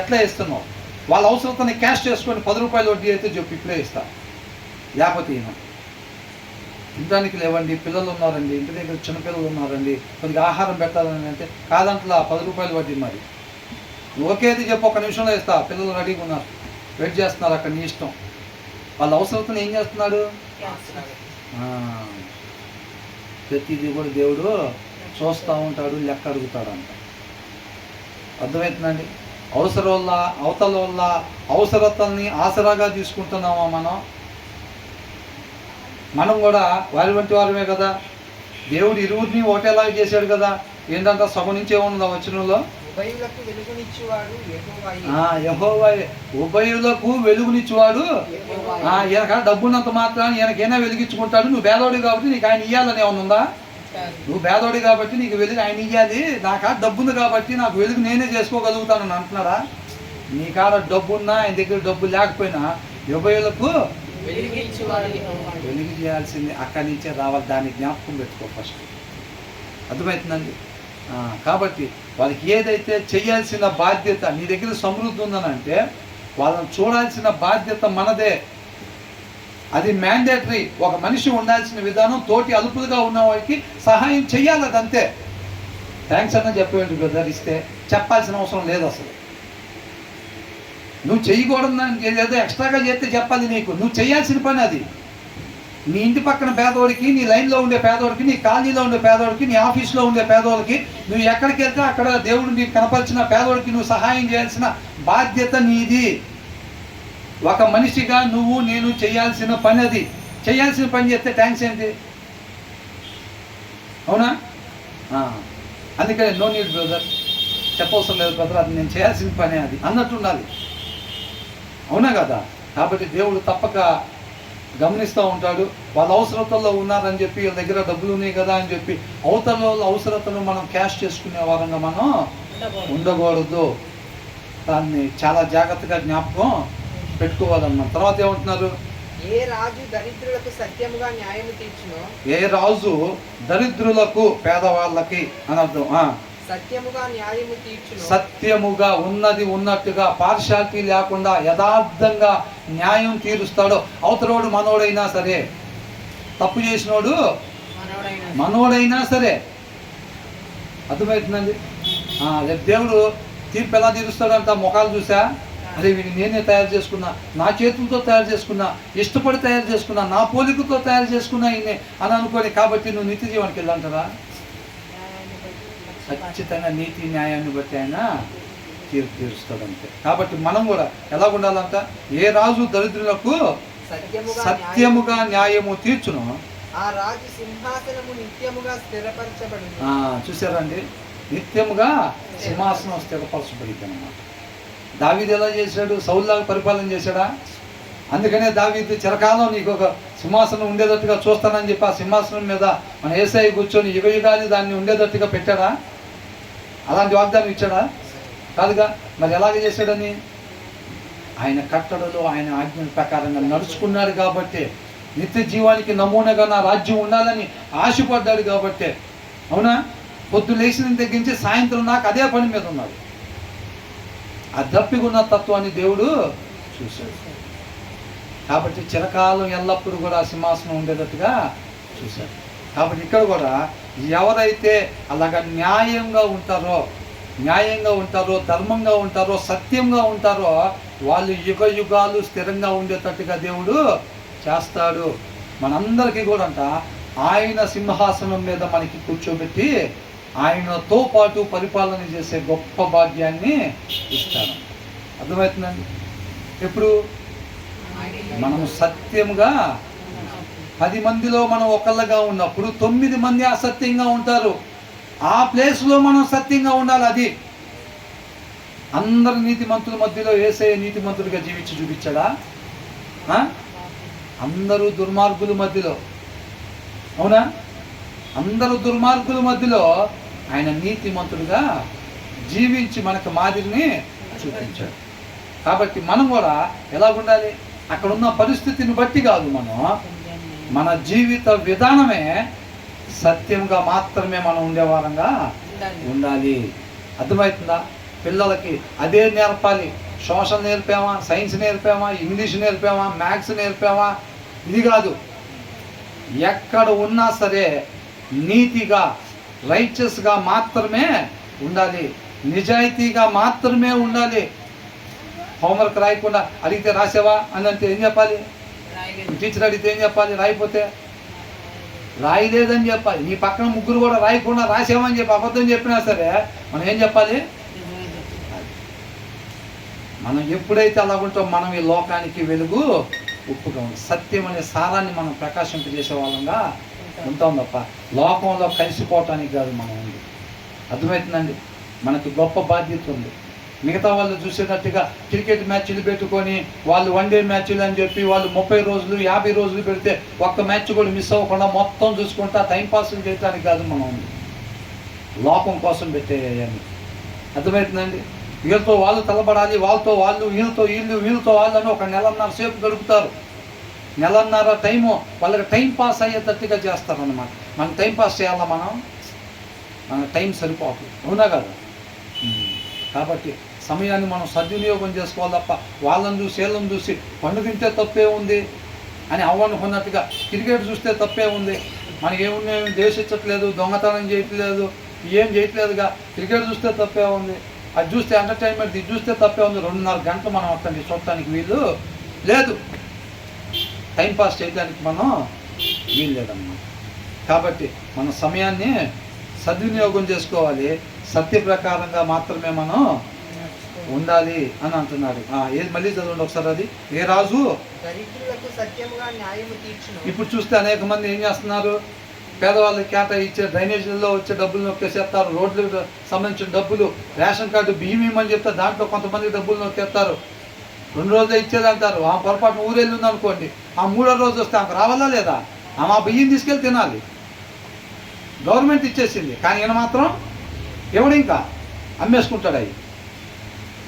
ఎట్లా ఇస్తున్నావు, వాళ్ళ అవసరతని క్యాష్ చేసుకొని 10 రూపాయలు వడ్డీ అయితే చెప్పి ఇప్పుడే ఇస్తా, లేకపోతే ఈయన తినడానికి లేవండి, పిల్లలు ఉన్నారండి, ఇంటి దగ్గర చిన్నపిల్లలు ఉన్నారండి, కొద్దిగా ఆహారం పెట్టాలని అంటే కాదంటలా 10 రూపాయలు వడ్డీ. మరి ఓకేది చెప్పి 1 నిమిషంలో ఇస్తా, పిల్లలు రెడీగా ఉన్నారు, వెయిట్ చేస్తున్నారు అక్కడ, నీ ఇష్టం. వాళ్ళ అవసరతను ఏం చేస్తున్నాడు? ప్రతిదీ కూడా దేవుడు చూస్తూ ఉంటాడు, లెక్క అడుగుతాడంట. అర్థమవుతుందండి? అవతల వల్ల అవసరతల్ని ఆసరాగా తీసుకుంటున్నామా మనం కూడా వారి వంటి వారమే కదా. దేవుడు ఇరువురిని ఒకటేలాగా చేశాడు కదా. ఏంటంటే సగం నుంచే ఉన్నదా వచనంలో? ఉభయులకు వెలుగునిచ్చువాడు యెహోవాయే. ఉభయులకు వెలుగునిచ్చువాడు. ఈయనక డబ్బున్నంత మాత్రాన్ని ఈయనకైనా వెలిగించుకుంటాడు. నువ్వు పేదోడు కాబట్టి నీకు ఆయన ఇయ్యాలని ఏమన్నా ఉందా? నువ్వు పేదోడు కాబట్టి నీకు వెలుగు ఆయన ఇయ్యాలి, నాకా డబ్బుంది కాబట్టి నాకు వెలుగు నేనే చేసుకోగలుగుతానని అంటున్నాడా? నీ కాడ డబ్బున్నా ఆయన దగ్గర డబ్బు లేకపోయినా ఉభయులకు వెలుగు చేయాల్సింది అక్కడి నుంచే రావాలి. దాన్ని జ్ఞాపకం పెట్టుకో ఫస్ట్. అర్థమవుతుందండి? కాబట్టి వాళ్ళకి ఏదైతే చేయాల్సిన బాధ్యత, నీ దగ్గర సమృద్ధి ఉందనంటే వాళ్ళని చూడాల్సిన బాధ్యత మనదే. అది మ్యాండేటరీ. ఒక మనిషి ఉండాల్సిన విధానం తోటి అలుపులుగా ఉన్న వాడికి సహాయం చెయ్యాలి, అదంతే. థ్యాంక్స్ అన్న చెప్పేయండి బ్రదర్, ఇస్తే చెప్పాల్సిన అవసరం లేదు అసలు. నువ్వు చెయ్యకూడదు ఏదో ఎక్స్ట్రాగా చేస్తే చెప్పాలి నీకు, నువ్వు చేయాల్సిన పని అది. నీ ఇంటి పక్కన పేదవాడికి, నీ లైన్లో ఉండే పేదవాడికి, నీ కాలనీలో ఉండే పేదవాడికి, నీ ఆఫీస్లో ఉండే పేదవాళ్ళకి, నువ్వు ఎక్కడికి వెళ్తే అక్కడ దేవుడు నీకు కనపరిచిన పేదవాడికి నువ్వు సహాయం చేయాల్సిన బాధ్యత నీది. ఒక మనిషిగా నేను చేయాల్సిన పని అది. చేయాల్సిన పని చేస్తే థ్యాంక్స్ ఏంటి? అవునా? అందుకని నో నీడ్ బ్రదర్, చెప్పవసరం లేదు బ్రదర్, అది నేను చేయాల్సిన పనే అది అన్నట్టు ఉండాలి. అవునా కదా? కాబట్టి దేవుడు తప్పక గమనిస్తూ ఉంటాడు. వాళ్ళ అవసరతల్లో ఉన్నారని చెప్పి వీళ్ళ దగ్గర డబ్బులు ఉన్నాయి కదా అని చెప్పి అవతల వాళ్ళ అవసరతను మనం క్యాష్ చేసుకునే వారంగా మనం ఉండకూడదు. దాన్ని చాలా జాగ్రత్తగా జ్ఞాపకం పెట్టుకోవాలన్నమాట. తర్వాత ఏమంటున్నారు? ఏ రాజు దరిద్రులకు సత్యముగా న్యాయం తీర్చునో, ఏ రాజు దరిద్రులకు పేదవాళ్ళకి అని అర్థం. సత్యముగా న్యాయము తీర్చును. సత్యముగా ఉన్నది ఉన్నట్టుగా పార్షాలిటీ లేకుండా యథార్థంగా న్యాయం తీరుస్తాడు. అవతలోడు మనోడైనా సరే, తప్పు చేసినోడు మనోడైనా సరే. అర్థమవుతుందండి? రేపు దేవుడు తీర్పు ఎలా తీరుస్తాడంట? ముఖాలు చూసా, అరే వీడిని నేనే తయారు చేసుకున్నా, నా చేతులతో తయారు చేసుకున్నా, ఇష్టపడి తయారు చేసుకున్నా, నా పోలికతో తయారు చేసుకున్నా ఈయనే అని అనుకోని, కాబట్టి నువ్వు నిత్య జీవానికి వెళ్ళంటారా? ఖచ్చితంగా నీతి న్యాయాన్ని బట్టి ఆయన తీర్పు తీరుస్తాడంతే. కాబట్టి మనం కూడా ఎలా ఉండాలంట? ఏ రాజు దరిద్రులకు సత్యముగా న్యాయము తీర్చును, ఆ రాజు సింహాసనము నిత్యముగా స్థిరపరచబడును. చూసారండి? నిత్యముగా సింహాసనం స్థిరపరచబడింది అన్నమాట. దావీదు ఎలా చేశాడు? సౌలులాగా పరిపాలన చేశాడా? అందుకనే దావీదు చిరకాలం నీకు ఒక సింహాసనం ఉండేటట్టుగా చూస్తానని చెప్పి ఆ సింహాసనం మీద మన యేసయ్య కూర్చొని యుగయుగాలు దాన్ని ఉండేటట్టుగా పెట్టాడా? అలాంటి వాగ్దానం ఇచ్చాడా? కాదుగా. మరి ఎలాగ చేశాడని? ఆయన కట్టడలో ఆయన ఆజ్ఞల ప్రకారంగా నడుచుకున్నాడు కాబట్టి, నిత్య జీవానికి నమూనాగా నా రాజ్యం ఉండాలని ఆశపడ్డాడు కాబట్టి. అవునా? పొద్దు లేచిన తగ్గించి సాయంత్రం నాకు అదే పని మీద ఉన్నాడు. ఆ దప్పికున్న తత్వాన్ని దేవుడు చూశాడు. కాబట్టి చిరకాలం ఎల్లప్పుడూ కూడా సింహాసనం ఉండేటట్టుగా చూశాడు. కాబట్టి ఇక్కడ కూడా ఎవరైతే అలాగా న్యాయంగా ఉంటారో, ధర్మంగా ఉంటారో, సత్యంగా ఉంటారో వాళ్ళు యుగ యుగాలు స్థిరంగా ఉండేటట్టుగా దేవుడు చేస్తాడు. మనందరికీ కూడా అంట ఆయన సింహాసనం మీద మనకి కూర్చోబెట్టి ఆయనతో పాటు పరిపాలన చేసే గొప్ప భాగ్యాన్ని ఇస్తాడు. అర్థమవుతుందండి? ఎప్పుడు మనము సత్యముగా 10 మందిలో మనం ఒకళ్ళగా ఉన్నప్పుడు 9 మంది అసత్యంగా ఉంటారు. ఆ ప్లేస్లో మనం సత్యంగా ఉండాలి. అది అందరు నీతిమంతుల మధ్యలో యేసయ్య నీతిమంతుడిగా జీవించి చూపించాడా? అందరూ దుర్మార్గుల మధ్యలో అవునా? అందరూ దుర్మార్గుల మధ్యలో ఆయన నీతిమంతుడుగా జీవించి మనకు మాదిరిని చూపించాడు. కాబట్టి మనం కూడా ఎలా ఉండాలి? అక్కడ ఉన్న పరిస్థితిని బట్టి కాదు, మన జీవిత విధానమే సత్యంగా మాత్రమే మనం ఉండేవారంగా ఉండాలి. అర్థమవుతుందా? పిల్లలకి అదే నేర్పాలి. సోషల్ నేర్పామా, సైన్స్ నేర్పామా, ఇంగ్లీష్ నేర్పామా, మ్యాథ్స్ నేర్పామా, ఇది కాదు. ఎక్కడ ఉన్నా సరే నీతిగా, రైచస్గా మాత్రమే ఉండాలి, నిజాయితీగా మాత్రమే ఉండాలి. హోంవర్క్ రాయకుండా అడిగితే రాసావా అని అంటే ఏం చెప్పాలి? టీచర్ అడిగితే ఏం చెప్పాలి? రాయిపోతే రాయలేదని చెప్పాలి. నీ పక్కన ముగ్గురు కూడా రాయకుండా రాసామని చెప్పి అబద్ధం చెప్పినా సరే మనం ఏం చెప్పాలి? మనం ఎప్పుడైతే అలా ఉంటాం మనం ఈ లోకానికి వెలుగు, ఉప్పుగా ఉంది. సత్యం అనే సారాన్ని మనం ప్రకాశింపజేసే వాళ్ళంగా ఉంటాం తప్ప లోకంలో కలిసిపోవటానికి కాదు మనం ఉంది. అర్థమవుతుందండి? మనకి గొప్ప బాధ్యత ఉంది. మిగతా వాళ్ళు చూసేటట్టుగా క్రికెట్ మ్యాచ్లు పెట్టుకొని వాళ్ళు వన్డే మ్యాచ్లు అని చెప్పి వాళ్ళు 30 రోజులు 50 రోజులు పెడితే ఒక్క మ్యాచ్ కూడా మిస్ అవ్వకుండా మొత్తం చూసుకుంటా టైంపాస్లు చేయడానికి కాదు మనం ఉంది. లోకం కోసం పెట్టేయని. అర్థమవుతుందండి? వీళ్ళతో వాళ్ళు తలబడాలి, వాళ్ళతో వాళ్ళు, వీళ్ళతో వీళ్ళు, వీళ్ళతో వాళ్ళు అని ఒక నెలన్నర సేపు గడుపుతారు. నెలన్నర టైము వాళ్ళకి టైం పాస్ అయ్యేటట్టుగా చేస్తారన్నమాట. మనం టైం పాస్ చేయాలా? మన టైం సరిపోతుంది. అవునా కదా? కాబట్టి సమయాన్ని మనం సద్వినియోగం చేసుకోవాలి తప్ప వాళ్ళని చూసి వీళ్ళని చూసి పండు తింటే తప్పే ఉంది అని అవ్వనుకున్నట్టుగా క్రికెట్ చూస్తే తప్పే ఉంది, మనకి ఏమున్నాయి దేశించట్లేదు, దొంగతనం చేయట్లేదు, ఏం చేయట్లేదుగా, క్రికెట్ చూస్తే తప్పే ఉంది, అది చూస్తే ఎంటర్టైన్మెంట్, ఇది చూస్తే తప్పే ఉంది. 2.5 గంటలు మనం అక్కడికి చూడటానికి వీలు లేదు, టైంపాస్ చేయడానికి మనం వీలు లేదన్నమాట. కాబట్టి మన సమయాన్ని సద్వినియోగం చేసుకోవాలి, సత్య ప్రకారంగా మాత్రమే మనం ఉండాలి అని అంటున్నాడు. ఏది మళ్ళీ చదవండి ఒకసారి. అది ఏ రాజు దరిద్రులకు సత్యముగా న్యాయము తీర్చును. ఇప్పుడు చూస్తే అనేక మంది ఏం చేస్తున్నారు? పేదవాళ్ళకి కేటాయించే డ్రైనేజీల్లో వచ్చే డబ్బులు నొక్కేసేస్తారు, రోడ్లకు సంబంధించిన డబ్బులు, రేషన్ కార్డు బియ్యం ఇవ్వమని చెప్తే దాంట్లో కొంతమంది డబ్బులు నొక్కేస్తారు. 2 రోజులు ఇచ్చేదంటారు. ఆ పొరపాటున ఊరెళ్ళింది అనుకోండి, ఆ 3వ రోజు వస్తే ఆమెకు రావాలా లేదా? ఆమె ఆ బియ్యం తీసుకెళ్ళి తినాలి. గవర్నమెంట్ ఇచ్చేసింది, కానీ ఈయన మాత్రం ఎవడు ఇంకా అమ్మేసుకుంటాడు. అయ్యి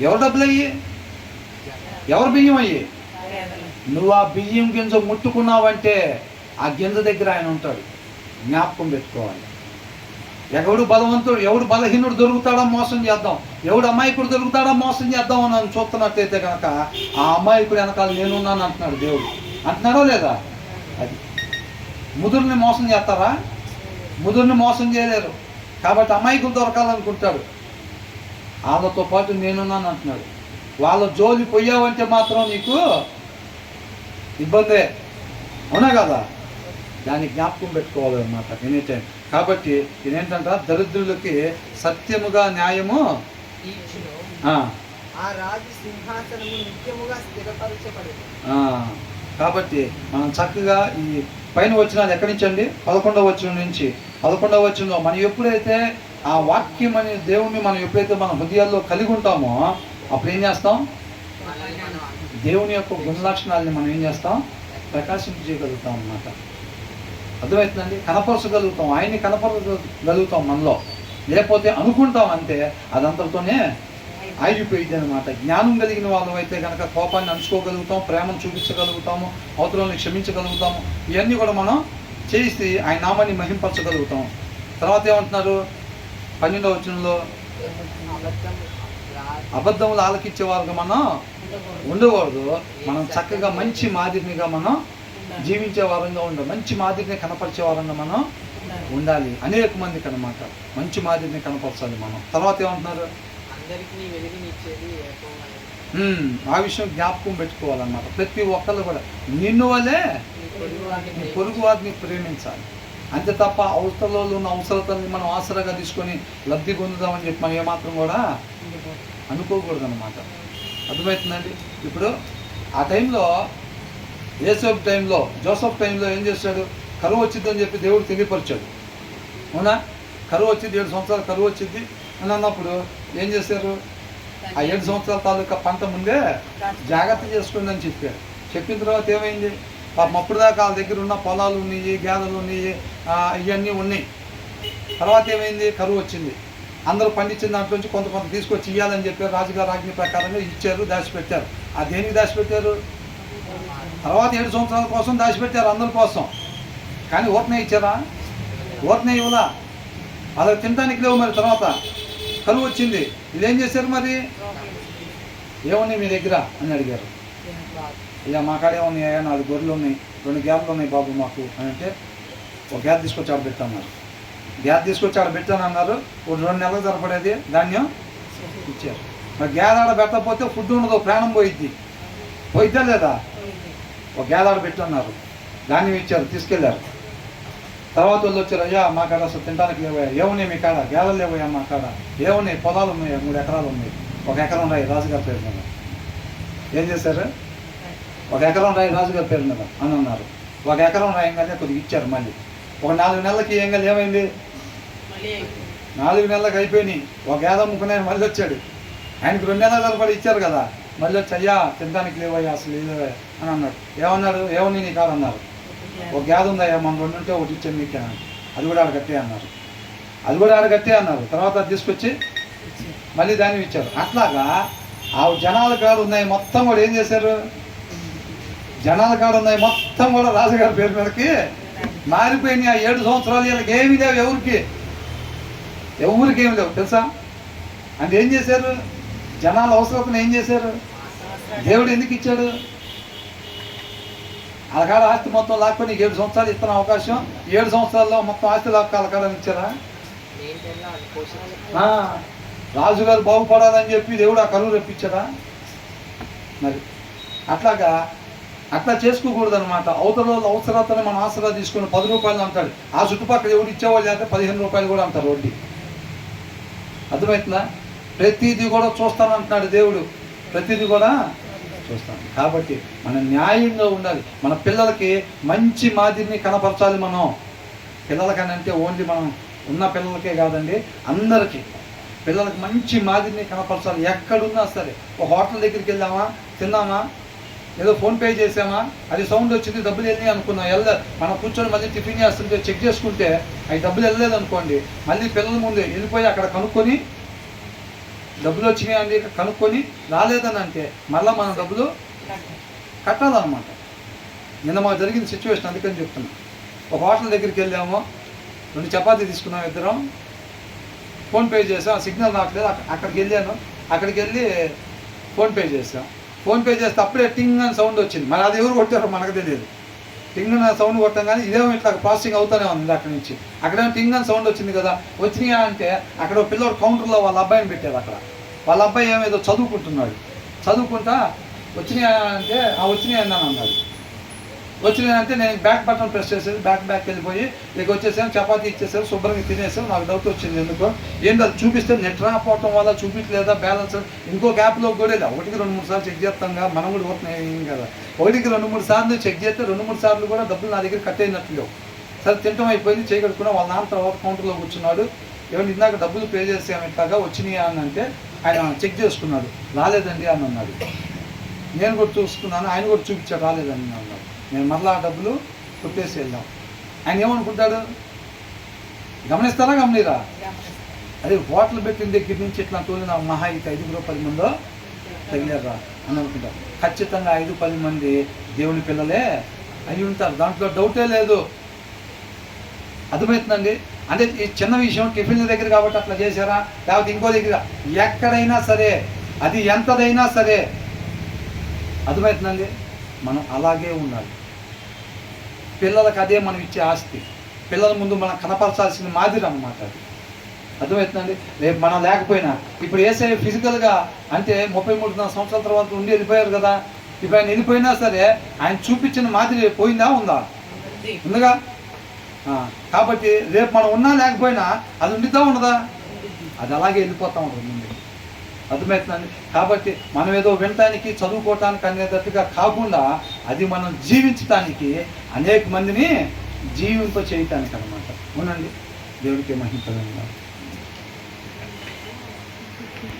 ఎవరు డబ్బులు? అయ్యి ఎవరు బియ్యం? అయ్యి నువ్వు ఆ బియ్యం గింజ ముట్టుకున్నావంటే ఆ గింజ దగ్గర ఆయన ఉంటాడు. జ్ఞాపకం పెట్టుకోవాలి. ఎవడు బలవంతుడు, ఎవడు బలహీనుడు దొరుకుతాడో మోసం చేద్దాం, ఎవడు అమాయకుడు దొరుకుతాడో మోసం చేద్దాం అని చూస్తున్నట్టయితే కనుక ఆ అమాయకుడు వెనకాల నేనున్నాను అంటున్నాడు దేవుడు. అంటున్నాడో లేదా? అది ముదురుని మోసం చేస్తారా? ముదురుని మోసం చేయలేరు. కాబట్టి అమాయకులు దొరకాలనుకుంటాడు. వాళ్ళతో పాటు నేనున్నాను అంటున్నాడు. వాళ్ళ జోలి పోయావంటే మాత్రం నీకు ఇబ్బందే. అవునా కదా? దాన్ని జ్ఞాపకం పెట్టుకోవాలన్నమాట ఎనీ టైం. కాబట్టి ఇదేంటంట, దరిద్రులకి సత్యముగా న్యాయము తీర్చును. ఆ రాజు సింహాసనము నిత్యముగా స్థిరపరచబడును. కాబట్టి మనం చక్కగా ఈ పైన వచనాలు ఎక్కడి నుంచి అండి? 11వ వచనం నుంచి. 11వ వచనంలో మనం ఎప్పుడైతే ఆ వాక్యం అనే దేవుణ్ణి మనం ఎప్పుడైతే మన హృదయాల్లో కలిగి ఉంటామో అప్పుడు ఏం చేస్తాం? దేవుని యొక్క గుణలక్షణాలని మనం ఏం చేస్తాం? ప్రకాశించగలుగుతాం అన్నమాట. అర్థమవుతుందండి? కనపరచగలుగుతాం, ఆయన్ని కనపరచగలుగుతాం మనలో. లేకపోతే అనుకుంటాం అంతే, అదంతటితోనే ఆగిపోయింది అనమాట. జ్ఞానం కలిగిన వాళ్ళం అయితే కనుక కోపాన్ని అంచుకోగలుగుతాం, ప్రేమను చూపించగలుగుతాము, అవతలని క్షమించగలుగుతాము. ఇవన్నీ కూడా మనం చేసి ఆయన నామాన్ని మహింపరచగలుగుతాం. తర్వాత ఏమంటున్నారు 12వ వచనంలో? అబద్ధములు ఆలకించేవారుగా మనం ఉండకూడదు. మనం చక్కగా మంచి మాదిరినిగా మనం జీవించే వారంగా ఉండాలి, మంచి మాదిరిని కనపరిచే వారంగా మనం ఉండాలి. అనేక మందికి అన్నమాట మంచి మాదిరిని కనపరచాలి మనం. తర్వాత ఏమంటున్నారు? ఆ విషయం జ్ఞాపకం పెట్టుకోవాలన్నమాట. ప్రతి ఒక్కళ్ళు కూడా నిన్ను వల్లే నీ పొరుగు వారిని ప్రేమించాలి. అంతే తప్ప అవసరంలో ఉన్న అవసరతల్ని మనం ఆసరాగా తీసుకొని లబ్ధి పొందుదామని చెప్పి మనం ఏమాత్రం కూడా అనుకోకూడదు అన్నమాట. అర్థమవుతుందండి? ఇప్పుడు ఆ టైంలో యేసోబు టైంలో, జోసఫ్ టైంలో ఏం చేశాడు? కరువు వచ్చిందని చెప్పి దేవుడు తెలియపరిచాడు. అవునా? కరువు వచ్చింది, 7 సంవత్సరాలు కరువు వచ్చింది అని అన్నప్పుడు ఏం చేశారు? ఆ 7 సంవత్సరాల తాలూకా పంట ముందే జాగ్రత్త చేసుకోండి అని చెప్పారు. చెప్పిన తర్వాత ఏమైంది? పాపం అప్పుడు దాకా వాళ్ళ దగ్గర ఉన్న పొలాలు ఉన్నాయి, గేదెలు ఉన్నాయి, ఇవన్నీ ఉన్నాయి. తర్వాత ఏమైంది, కరువు వచ్చింది. అందరూ పండించిన దాంట్లోంచి కొంత కొంత తీసుకొచ్చి ఇవ్వాలని చెప్పారు. రాజుగారు ఆజ్ఞ ప్రకారంగా ఇచ్చారు, దాచిపెట్టారు. ఆ దేనికి దాచిపెట్టారు? తర్వాత 7 సంవత్సరాల కోసం దాచిపెట్టారు, అందరి కోసం. కానీ ఊరనే ఇచ్చారా? ఊరనే ఇవ్వలా. వాళ్ళకి తినడానికి లేవు. మరి తర్వాత కరువు వచ్చింది, వీళ్ళు ఏం చేశారు? మరి ఏమున్నాయి మీ దగ్గర అని అడిగారు. ఇక మా కాడ ఏమున్నాయా, 4 గొర్రెలు ఉన్నాయి, 2 గేదెలు ఉన్నాయి బాబు మాకు అని అంటే, ఒక గేదె తీసుకొచ్చి ఆడ పెట్టన్నారు. గేదె తీసుకొచ్చి ఆడ పెట్టానన్నారు. 2 నెలలకు సరిపడేది ధాన్యం ఇచ్చారు. మరి గేదె ఆడ పెట్టకపోతే ఫుడ్ ఉండదు, ప్రాణం పోయిద్ది. పోయిద్దా లేదా? ఒక గేదె ఆడ పెట్టన్నారు, ధాన్యం ఇచ్చారు, తీసుకెళ్ళారు. తర్వాత వాళ్ళు వచ్చారు, అయ్యా మా కాడ అసలు తినడానికి లేవయ్యా. ఏమున్నాయి మీ కాడ? గేదెలు లేవయ్యా మా కాడ. ఏమున్నాయి? పొలాలు ఉన్నాయా, 3 ఎకరాలు ఉన్నాయి. 1 ఎకరం రాయి రాజుగారి పేరు మీద. ఏం చేశారు? 1 ఎకరం రాయి రాజుగారి పేరు మీద అని అన్నారు. 1 ఎకరం రాయంగానే కొద్దిగా ఇచ్చారు. మళ్ళీ ఒక 4 నెలలకి ఏమైంది? 4 నెలలకు అయిపోయినాయి. ఒక గేదె అమ్ముకునే మళ్ళీ వచ్చాడు. ఆయనకు 2 నెలల సరిపడి ఇచ్చారు కదా. మళ్ళీ వచ్చి, అయ్యా తినడానికి లేవయ్యా అసలు లేవయ్యా అని అన్నాడు. ఏమన్నాడు? ఏమని నీ కాదు అన్నారు. ఒక గేదె ఉందయ్యా, మన 2 ఉంటే ఒకటి ఇచ్చాను మీకే అన్నాడు. అది కూడా ఆడగట్టే అన్నారు. తర్వాత అది తీసుకొచ్చి మళ్ళీ దాన్ని ఇచ్చారు. అట్లాగా ఆ జనాల కాడు ఉన్నాయి మొత్తం కూడా ఏం చేశారు? జనాల కాడు ఉన్నాయి మొత్తం కూడా రాజుగారి పేరు మీదకి మారిపోయినాయి. ఆ 7 సంవత్సరాలు వీళ్ళకి ఏమీ లేవు, ఎవరికి ఏమి లేవు తెలుసా? అంటే ఏం చేశారు? జనాల అవసరతను ఏం చేశారు? దేవుడు ఎందుకు ఇచ్చాడు? వాళ్ళకాడ ఆస్తి మొత్తం లాక్కొని 7 సంవత్సరాలు ఇస్తున్న అవకాశం, 7 సంవత్సరాల్లో మొత్తం ఆస్తి వాళ్ళకాడని ఇచ్చారా? రాజుగారు బాగుపడాలని చెప్పి దేవుడు ఆ కరువు రప్పించాడా? మరి అట్లా చేసుకోకూడదు అనమాట. అవతల అవసరాతని మనం ఆసరా తీసుకుని 10 రూపాయలు అంటాడు. ఆ చుట్టుపక్కల ఎవరు ఇచ్చేవాళ్ళు లేకపోతే 15 రూపాయలు కూడా అంటారు వడ్డీ. అర్థమవుతుందా? ప్రతిదీ కూడా చూస్తానంటున్నాడు దేవుడు, ప్రతిదీ కూడా చూస్తాను. కాబట్టి మనం న్యాయంగా ఉండాలి. మన పిల్లలకి మంచి మాదిరిని కనపరచాలి. మనం పిల్లలకని అంటే ఓన్లీ మనం ఉన్న పిల్లలకే కాదండి, అందరికీ పిల్లలకి మంచి మాదిరిని కనపరచాలి. ఎక్కడున్నా సరే, ఒక హోటల్ దగ్గరికి వెళ్ళామా, తిన్నామా, ఏదో ఫోన్పే చేసామా, అది సౌండ్ వచ్చింది, డబ్బులు వెళ్ళి అనుకున్నాం, మనం కూర్చొని మళ్ళీ టిఫిన్ చేస్తుంటే చెక్ చేసుకుంటే అవి డబ్బులు వెళ్ళలేదు అనుకోండి, మళ్ళీ పిల్లల ముందు వెళ్ళిపోయి అక్కడ కనుక్కొని డబ్బులు వచ్చినాయి అండి కనుక్కొని రాలేదని అంటే మళ్ళీ మనం డబ్బులు కట్టాలన్నమాట. నిన్న మాకు జరిగిన సిచ్యువేషన్, అందుకని చెప్తున్నాం. ఒక హోటల్ దగ్గరికి వెళ్ళాము, 2 చపాతీ తీసుకున్నాం, ఇద్దరం ఫోన్పే చేసాం. సిగ్నల్ రావట్లేదు, అక్కడికి వెళ్ళాను. అక్కడికి వెళ్ళి ఫోన్పే చేసాం. ఫోన్పే చేస్తే అప్పుడే టింగ్ అని సౌండ్ వచ్చింది. మరి అది ఎవరు కొట్టారో మనకు తెలియదు. టింగ్ అని సౌండ్ కొట్టాం, కానీ ఇదేమో ఇట్లా ప్రాసెసింగ్ అవుతూనే ఉంది. అక్కడి నుంచి అక్కడేమో టింగ్ అని సౌండ్ వచ్చింది కదా. వచ్చినాయా అంటే అక్కడ పిల్లలు కౌంటర్లో వాళ్ళ అబ్బాయిని పెట్టారు. అక్కడ వాళ్ళ అబ్బాయి ఏమేదో చదువుకుంటున్నాడు. చదువుకుంటా వచ్చినాయా అంటే వచ్చినాయి అన్నాను అన్నాడు. వచ్చినాయంటే నేను బ్యాక్ బటన్ ప్రెస్ చేసేది, బ్యాక్ వెళ్ళిపోయి ఇక వచ్చేసాను, చపాతీ ఇచ్చేసాను, శుభ్రంగా తినేసాను. నాకు డౌట్ వచ్చింది, ఎందుకో ఏంటి అది చూపిస్తే నెట్ రాకపోవటం వల్ల చూపించలేదా బ్యాలెన్స్, ఇంకో యాప్లో కూడా లేదు. 1కి 2-3 సార్లు చెక్ చేస్తాం కదా, మనం కూడా ఓటున్నాయి కదా. 1కి 2-3 సార్లు చెక్ చేస్తే 2-3 సార్లు కూడా డబ్బులు నా దగ్గర కట్ అయినట్లు. సరే తింటం అయిపోయింది, చేయగలుగుకున్నా. వాళ్ళ నాన్న తర్వాత కౌంటర్లో కూర్చున్నాడు. ఏమంటే ఇందాక డబ్బులు పే చేసాము ఇట్లాగా వచ్చినాయా అని అంటే ఆయన చెక్ చేసుకున్నాడు, రాలేదండి అని అన్నాడు. నేను కూడా చూసుకున్నాను, ఆయన కూడా చూపించాడు, రాలేదని అన్నాడు. నేను మరలా ఆ డబ్బులు కొట్టేసి వెళ్ళాం. ఆయన ఏమనుకుంటాడు? గమనిస్తారా గమనిరా? అదే హోటల్ పెట్టిన దగ్గర నుంచి ఇట్లా తోలిన మహా అయితే 5-10 మందో తగిలేరా అని అనుకుంటారు. ఖచ్చితంగా 5-10 మంది దేవుని పిల్లలే అయి ఉంటారు, దాంట్లో డౌటే లేదు. అర్థమవుతుందండి? అంటే ఈ చిన్న విషయం టిఫిన్ల దగ్గర కాబట్టి అట్లా చేశారా, లేకపోతే ఇంకో దగ్గర, ఎక్కడైనా సరే, అది ఎంతదైనా సరే, అర్థమవుతుందండి? మనం అలాగే ఉండాలి. పిల్లలకు అదే మనం ఇచ్చే ఆస్తి. పిల్లల ముందు మనం కనపరచాల్సిన మాదిరి అన్నమాట అది. అర్థమవుతుందండి? రేపు మనం లేకపోయినా, ఇప్పుడు ఏసై ఫిజికల్గా అంటే 33 సంవత్సరాల తర్వాత ఉండి వెళ్ళిపోయారు కదా. ఇప్పుడు ఆయన వెళ్ళిపోయినా సరే ఆయన చూపించిన మాదిరి పోయిందా, ఉందా? ఉందిగా. కాబట్టి రేపు మనం ఉన్నా లేకపోయినా అది ఉండిద్దా, ఉండదా? అది అలాగే వెళ్ళిపోతూ ఉంటుంది ముందు. అర్థమవుతుందండి? కాబట్టి మనం ఏదో వినటానికి చదువుకోవటానికి అనేటట్టుగా కాకుండా అది మనం జీవించటానికి, అనేక మందిని జీవింప చేయటానికి అన్నమాట. అవునండి, దేవుడికి మహిమ.